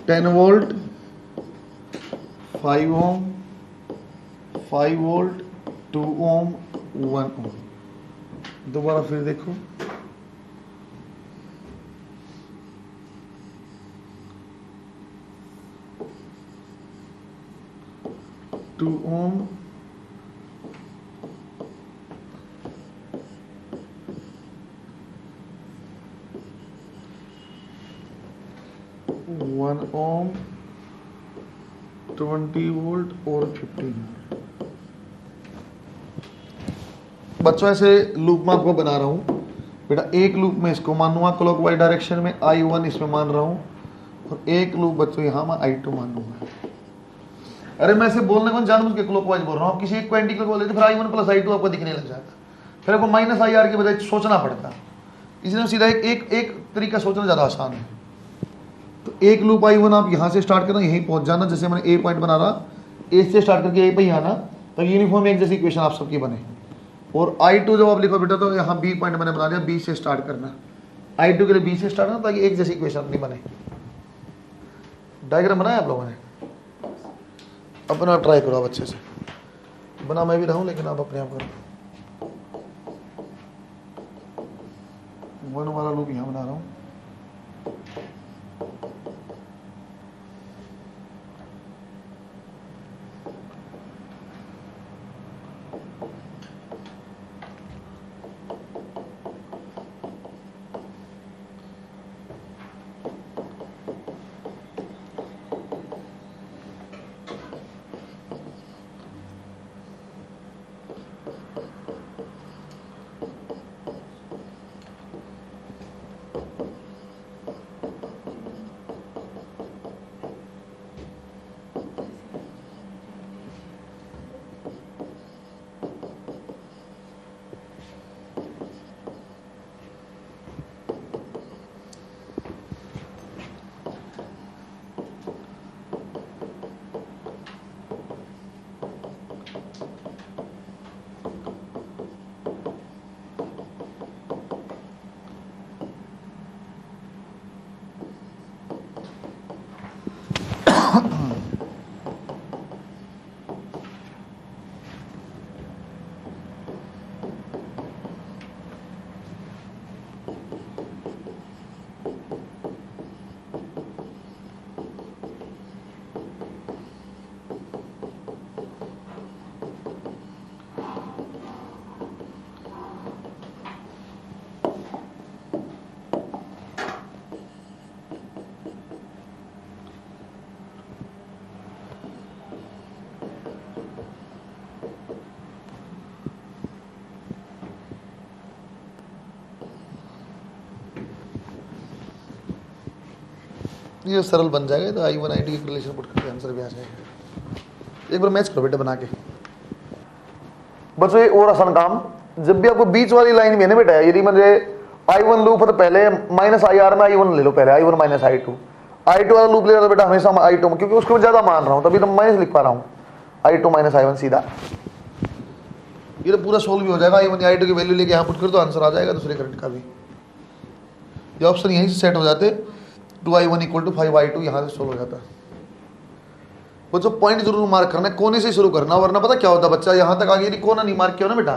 टेन वोल्ट 5 ओम 5 वोल्ट 2 ओम 1 ओम। दोबारा फिर देखो, टू ओम 1 ओम 20 वोल्ट और 15 वोल्ट। बच्चों ऐसे लूप में आपको बना रहा हूँ बेटा, एक लूप में इसको मानूंगा क्लॉकवाइज डायरेक्शन में, I1 इसमें मान रहा हूँ, और एक लूप बच्चों यहाँ मैं I2 मानूंगा। अरे मैं ऐसे बोलने को जानबूझ के क्लॉकवाइज बोल रहा हूँ, किसी एक को एंटी क्लॉकवाइज लेते फिर I1 प्लस I2 आपको दिखने लग जाता, फिर आपको माइनस IR के बजाय सोचना पड़ता। इसलिए सीधा एक तरीका सोचना ज़्यादा आसान है। तो एक लूप I1 आप यहाँ से स्टार्ट करना, यहीं पहुँच जाना, जैसे मैंने ए पॉइंट बना रहा, ए से स्टार्ट करके ए पे ही आना, तो यूनिफॉर्म एक जैसी इक्वेशन आप सबकी बने। और I2 जब आप लिखो बेटा तो यहाँ बी पॉइंट मैंने बना दिया, बी से स्टार्ट करना, I2 के लिए बी से स्टार्ट करना, ताकि एक जैसी इक्वेशन अपनी बने। डायग्राम बनाया आप लोगों ने? अपना ट्राई करो आप अच्छे से बना, मैं भी रहूँ लेकिन आप अपने आप करो। 1 वाला लूप यहाँ बना रहा हूँ, ये सरल बन जाएगा। तो I1 I2 की रिलेशन पुट करके आंसर भी आ जाएगा। एक बार मैच करो बेटा बना के। बच्चों एक और आसान काम, जब भी आपको बीच वाली लाइन में ना बेटा, यदि मुझे I1 लूप तो पहले माइनस IR में I1 ले लो, पहले I1 माइनस I2 वाला लूप ले रहा था बेटा हमेशा I2 में, क्योंकि उसको ज़्यादा मान रहा हूँ तभी तो माइनस लिख पा रहा हूँ। I2 माइनस I1 सीधा, ये तो पूरा सोल्व भी हो जाएगा। I1 I2 की वैल्यू लेके यहाँ पुट कर तो आंसर आ जाएगा दूसरे करंट का भी। ये ऑप्शन यहीं से सेट हो जाते, 2I1 = 5I2 यहाँ से सोल्व हो जाता है। वो जो पॉइंट जरूर मार्क करना है, कोने से शुरू करना, वरना पता क्या होता है बच्चा यहाँ तक आगे कोना नहीं मार्क किया ना बेटा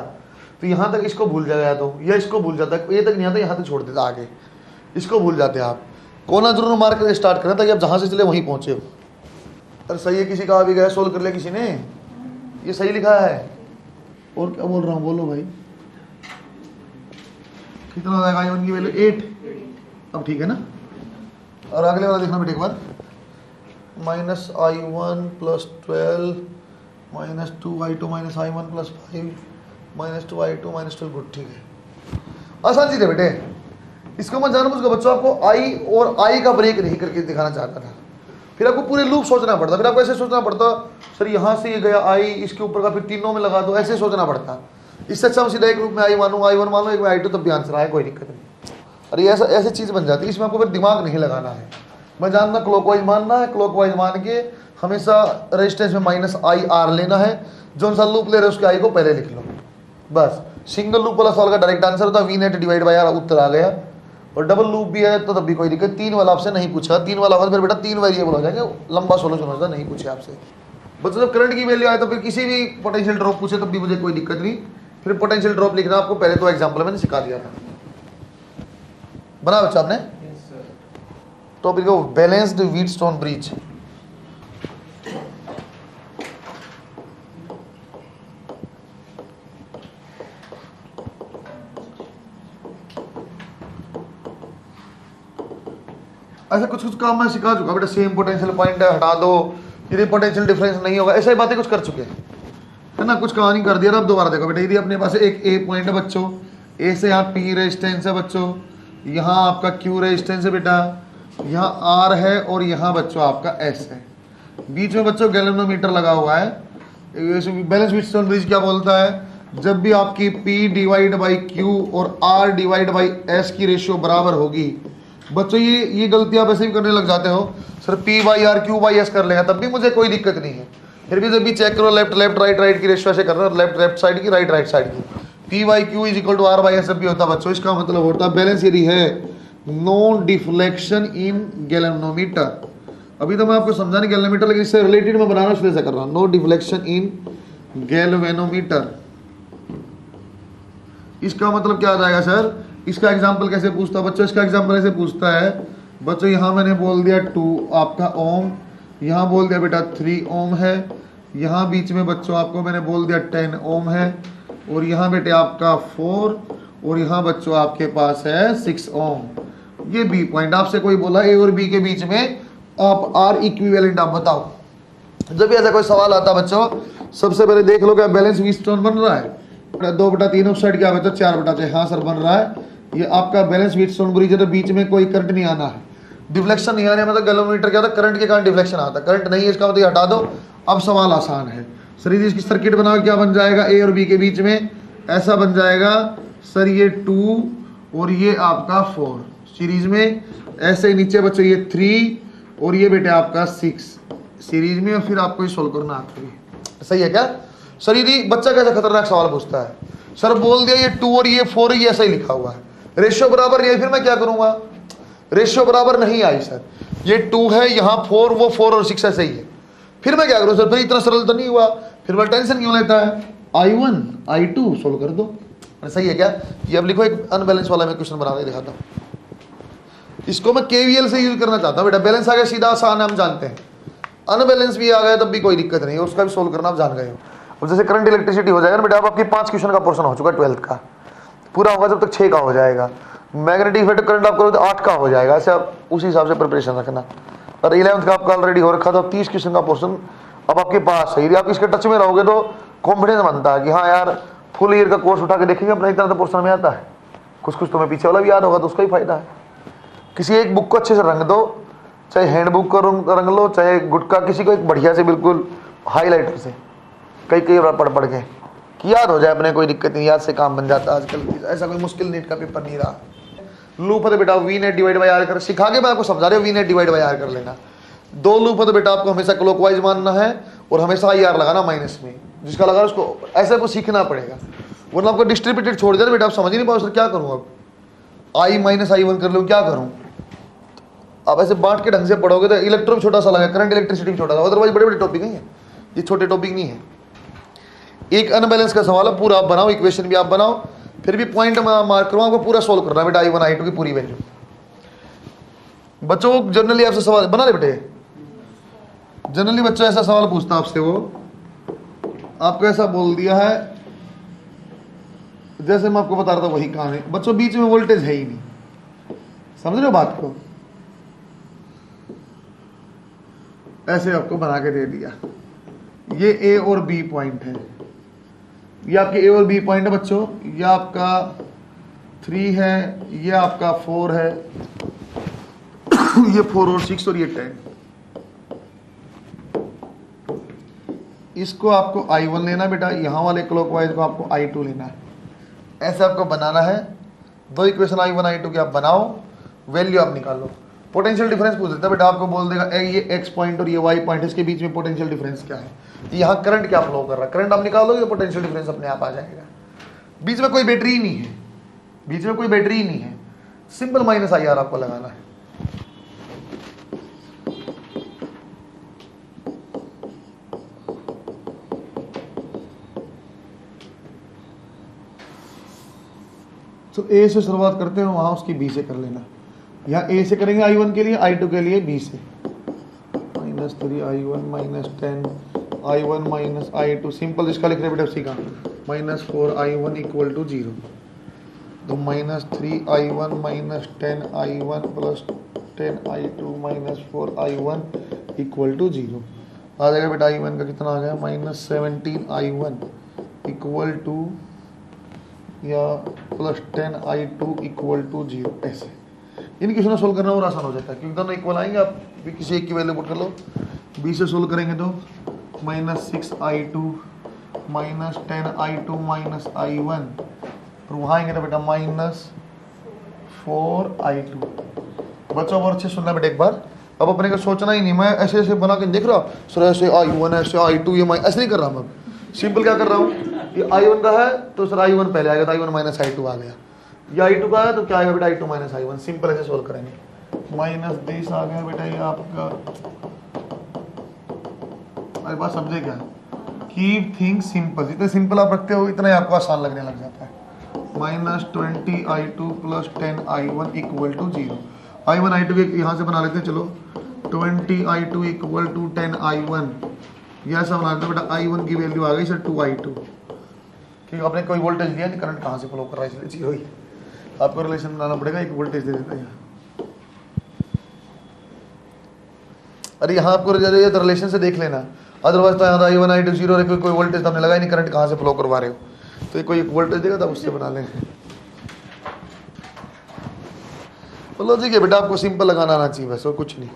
तो यहाँ तक इसको भूल जाएगा, तो या इसको भूल जाता है, ये तक नहीं आता, यहाँ तक छोड़ देता, आगे इसको भूल जाते हैं आप। कोना जरूर मार्क करके स्टार्ट करें ताकि आप जहाँ से चले वहीं पहुँचे। अरे सही है, किसी का भी गया सोल्व कर लिया किसी ने, ये सही लिखा है। और क्या बोल रहा हूँ, बोलो भाई, कितना हो जाएगा i1 की वैल्यू 8। अब ठीक है ना। और अगले वाला देखना बेटे एक बार, -i1 + 12 -2i2 -i1 + 5 -2i2 -12। Good, ठीक है, आसान चीज है बेटे। इसको मैं जानबूझ कर बच्चों आपको आई और आई का ब्रेक नहीं करके दिखाना चाहता था, फिर आपको पूरे लूप सोचना पड़ता, फिर आपको ऐसे सोचना पड़ता सर यहाँ से ये गया आई, इसके ऊपर का फिर तीनों में लगा दो, ऐसे सोचना पड़ता। इससे अच्छा हम सीधा एक लूप में आई मानूँ, i1 मान लो, एक में i2, तब भी आंसर आए, कोई दिक्कत नहीं। अरे ऐसा ऐसी चीज़ बन जाती है, इसमें आपको फिर दिमाग नहीं लगाना है। मैं जानना क्लॉकवाइज मानना है, क्लॉकवाइज मान के हमेशा रेजिस्टेंस में -IR लेना है, जो सा लूप ले रहे उसके आई को पहले लिख लो बस। सिंगल लूप वाला सवाल का डायरेक्ट आंसर होता है v net / r, उत्तर आ गया। और डबल लूप भी है तो तब भी कोई दिक्कत, 3 वाला आपसे नहीं पूछा, 3 वाला होगा फिर बेटा 3 वेरिएबल हो जाएंगे, लंबा सोल्यूशन होता नहीं पूछे आपसे। बच्चों जब करंट की वैल्यू आए तो फिर किसी भी पोटेंशियल ड्रॉप पूछे तब भी मुझे कोई दिक्कत नहीं, फिर पोटेंशियल ड्रॉप लिखना आपको पहले तो एग्जाम्पल मैंने सिखा दिया था। बना बच्चा आपने टॉपिक को, बैलेंस्ड व्हीटस्टोन ब्रिज। ऐसा कुछ कुछ काम मैं सिखा चुका बेटा, सेम पोटेंशियल पॉइंट है हटा दो, यदि पोटेंशियल डिफरेंस नहीं होगा, ऐसा ही बातें कुछ कर चुके हैं है ना, कुछ कहानी कर दिया। अब दोबारा देखो बेटा, यदि अपने पास एक ए पॉइंट है बच्चों, ए से यहाँ पी रेजिस्टेंस है बच्चों, यहाँ आपका क्यू रेजिस्टेंस है बेटा, यहाँ आर है और यहाँ बच्चों आपका एस है, बीच में बच्चों गैल्वेनोमीटर लगा हुआ है। बैलेंस व्हीटस्टोन ब्रिज क्या बोलता है, जब भी आपकी P/Q और R/S की रेशियो बराबर होगी बच्चों, ये गलती आप ऐसे भी करने लग जाते हो, सर P/R Q/S कर लेगा तब भी मुझे कोई दिक्कत नहीं है, फिर भी जब भी चेक करो लेफ्ट लेफ्ट राइट राइट की रेशियो ऐसे करना, लेफ्ट साइड की राइट साइड की, P/Q = R/S जब भी होता बच्चों, इसका मतलब होता बैलेंस यदि है, नो डिफ्लेक्शन इन गैल्वेनोमीटर। अभी तो मैं आपको समझाने गैल्वेनोमीटर, लेकिन इससे रिलेटेड मैं बनाना इसलिए ऐसा कर रहा हूँ, नो डिफ्लेक्शन इन गैल्वेनोमीटर। इसका मतलब क्या आ जाएगा सर, इसका एग्जाम्पल कैसे पूछता है बच्चों, इसका एग्जाम्पल ऐसे पूछता है बच्चों, यहाँ मैंने बोल दिया 2 आपका ओम, यहाँ बोल दिया बेटा 3 ओम है, यहाँ बीच में बच्चों आपको मैंने बोल दिया 10 ओम है, और यहाँ बेटे आपका 4, और यहाँ बच्चों आपके पास है 6 ओम। ये बी पॉइंट, आपसे कोई बोला ए और बी के बीच में आप आर इक्विवेलेंट आप बताओ। जब भी ऐसा कोई सवाल आता है बच्चों, सबसे पहले देख लो क्या बैलेंस व्हीटस्टोन बन रहा है, 2/3 ऑफ साइड क्या बच्चों 4/6, हाँ सर बन रहा है। ये आपका बैलेंस व्हीटस्टोन ब्रिज है, तो बीच में कोई करंट नहीं आना है, डिफ्लेक्शन नहीं आने, मतलब गैल्वेनोमीटर क्या होता है, करंट के कारण डिफ्लेक्शन आता है, करंट नहीं है इसका मतलब हटा दो। अब सवाल आसान है सर, यदि इसकी सर्किट बनाओ क्या बन जाएगा, ए और बी के बीच में ऐसा बन जाएगा सर, ये 2 और ये आपका 4 सीरीज में, ऐसे नीचे बच्चों ये 3 और ये बेटे आपका 6 सीरीज में, और फिर आपको ये सोल्व करना आता। सही है क्या सर? यदि बच्चा कैसा खतरनाक सवाल पूछता है, सर बोल दिया ये 2 और ये 4 ये ऐसा ही लिखा हुआ है, रेशियो बराबर नहीं है, फिर मैं क्या करूंगा, रेशियो बराबर नहीं आई सर, ये 2 है यहाँ 4, वो 4 और 6 ऐसे ही है, फिर मैं क्या करूँ सर, फिर इतना सरल तो नहीं हुआ, फिर मैं टेंशन क्यों लेता है, I1 I2 सोल्व कर दो। सही है क्या? ये अब लिखो, एक अनबैलेंस वाला मैं क्वेश्चन बना के दिखाता हूँ, इसको मैं KVL से यूज करना चाहता हूँ बेटा। बैलेंस आ गया सीधा आसान है, हम जानते हैं, अनबैलेंस भी आ गया तब भी कोई दिक्कत नहीं है, उसका भी सोल्व करना आप जान गए हो। अब जैसे करंट इलेक्ट्रिसिटी हो जाएगा ना बेटा, अब आपकी 5 क्वेश्चन का पोर्शन हो चुका है 12th का, पूरा होगा जब तक 6 का हो जाएगा। मैग्नेटिक इफेक्ट करंट आप करोगे तो 8 का हो जाएगा, ऐसे आप उसी हिसाब से प्रिपरेशन रखना। और 11th का आपका ऑलरेडी हो रखा, तो 30 क्वेश्चन का पोर्शन अब आपके पास है। यदि आप इसके टच में रहोगे तो कॉन्फिडेंस बनता है कि हाँ यार फुल ईयर का कोर्स उठा के देखेंगे अपना, इतना तो पोर्शन में आता है, कुछ कुछ तुम्हें पीछे वाला भी याद होगा तो उसका ही फायदा है। किसी एक बुक को अच्छे से रंग दो, चाहे हैंड बुक को रंग लो, चाहे गुटका, किसी को एक बढ़िया से बिल्कुल हाईलाइटर से कई बार पढ़ के कि याद हो जाए अपने, कोई दिक्कत नहीं, याद से काम बन जाता है आजकल, ऐसा कोई मुश्किल नीट का पेपर नहीं रहा। लूप है तो बेटा V net / R कर, सिखा के मैं आपको समझा रहा हूँ, V net / R कर लेना। 2 लूप है तो बेटा आपको हमेशा क्लॉकवाइज मानना है और हमेशा IR लगाना माइनस में, जिसका लगा उसको ऐसे को सीखना पड़ेगा, वरना आपको डिस्ट्रीब्यूटेड छोड़ दिया बेटा, आप समझ ही नहीं पाओ सर क्या करूँ, अब I - I1 कर लूँ क्या करूँ, आप ऐसे बांट के ढंग से पढ़ोगे तो इलेक्ट्रो छोटा सा लगा, करंट इलेक्ट्रिसिटी में छोटा सा, अदरवाइज बड़े बड़े टॉपिक नहीं है ये, छोटे टॉपिक नहीं है। एक अनबैलेंस का सवाल है, पूरा आप बनाओ, इक्वेशन भी आप बनाओ, फिर भी पॉइंट मार्क करो, आपको पूरा सोल्व करना है बेटा, I1 I2 की पूरी वैल्यू। बच्चों जनरली आपसे सवाल बना ले बेटे, जनरली बच्चा ऐसा सवाल पूछता आपसे, वो आपको ऐसा बोल दिया है जैसे मैं आपको बता रहा था वही कहानी। बच्चों बीच में वोल्टेज है ही नहीं, समझ रहे हो बात को, ऐसे आपको बना के दे दिया, ये ए और बी पॉइंट है, ये आपके ए और बी पॉइंट है बच्चों, ये आपका 3 है, ये आपका 4 है, ये 4 और 6 और ये 10। इसको आपको I1 लेना बेटा, यहाँ वाले क्लॉकवाइज को आपको I2 लेना है, ऐसे आपको बनाना है। दो इक्वेशन I1 I2 की आप बनाओ, वैल्यू आप निकाल लो। पोटेंशियल डिफरेंस पूछ देता है बेटा, आपको बोल देगा ये x पॉइंट और ये y पॉइंट, इसके बीच में पोटेंशियल डिफरेंस क्या है, यहाँ करंट क्या फ्लो कर रहा है, करंट आप निकालोगे तो पोटेंशियल डिफरेंस अपने आप आ जाएगा। बीच में कोई बैटरी ही नहीं है, बीच में कोई बैटरी ही नहीं है, सिंपल माइनस IR आपको लगाना है। तो ए से शुरुआत करते हैं, वहां उसकी बी से कर लेना। यहाँ ए से करेंगे I1 के लिए, I2 के लिए बी से, -3 I1 -10 I1 -I2, सिंपल इसका लिख रहे बेटा उसी का, -4 I1 इक्वल टू 0, तो -3 I1 -10 I1 plus 10 I2 -4 I1 equal to 0 आ जाएगा बेटा। I1 का कितना आ गया, -17 I1 इक्वल टू या प्लस 10 I2 इक्वल टू 0। ऐसे इन क्वेश्चन सोल्व करना और आसान हो जाता है, क्योंकि दोनों इक्वल आएंगे, आप भी किसी एक की वैल्यू पुट कर लो। बी से सोल्व करेंगे तो -6 I2 -10 I2 -I1, और वहाँ आएंगे तो बेटा -4 I2। बच्चों और अच्छे सुनना बेटा एक बार, अब अपने को सोचना ही नहीं, मैं ऐसे ऐसे बना के देख रहा सर, ऐसे I1 ऐसे I2 ये ऐसे नहीं कर रहा, मैं सिंपल क्या कर रहा हूँ, ये I1 का है तो सर I1 पहले आएगा, तो I1 -I2 आ गया, ये I2 का है तो क्या आएगा बेटा I2 -I1, सिंपल ऐसे सोल्व करेंगे। -10 आ गया बेटा, ये आपका, अरे बात समझे क्या, कीप थिंग्स सिंपल, जितने सिंपल आप रखते हो इतना ही आपको आसान लगने लग जाता है। -20 I2 plus 10 I1 equal to 0। I1 I2 के यहाँ से बना लेते हैं, चलो 20 I2 इक्वल टू 10 I1, यह ऐसा बना लेते हैं बेटा। I1 की वैल्यू आ गई सर 2 I2, क्योंकि आपने कोई वोल्टेज दिया नहीं, करंट कहाँ से फ्लो कर रहा है, इसलिए जीरो ही आपको रिलेशन बनाना पड़ेगा, एक वोल्टेज दे देता है यहाँ। अरे यहाँ आपको रिलेशन से देख लेना, अदरवाइज तो यहाँ I1 I2 0 है, कोई वोल्टेज तो हमने लगाया नहीं, करंट कहाँ से फ्लो करवा रहे हो, तो कोई एक वोल्टेज देगा तब उससे बना लेंगे। लॉजिक है बेटा, आपको सिंपल लगाना आना चाहिए बस, और कुछ नहीं।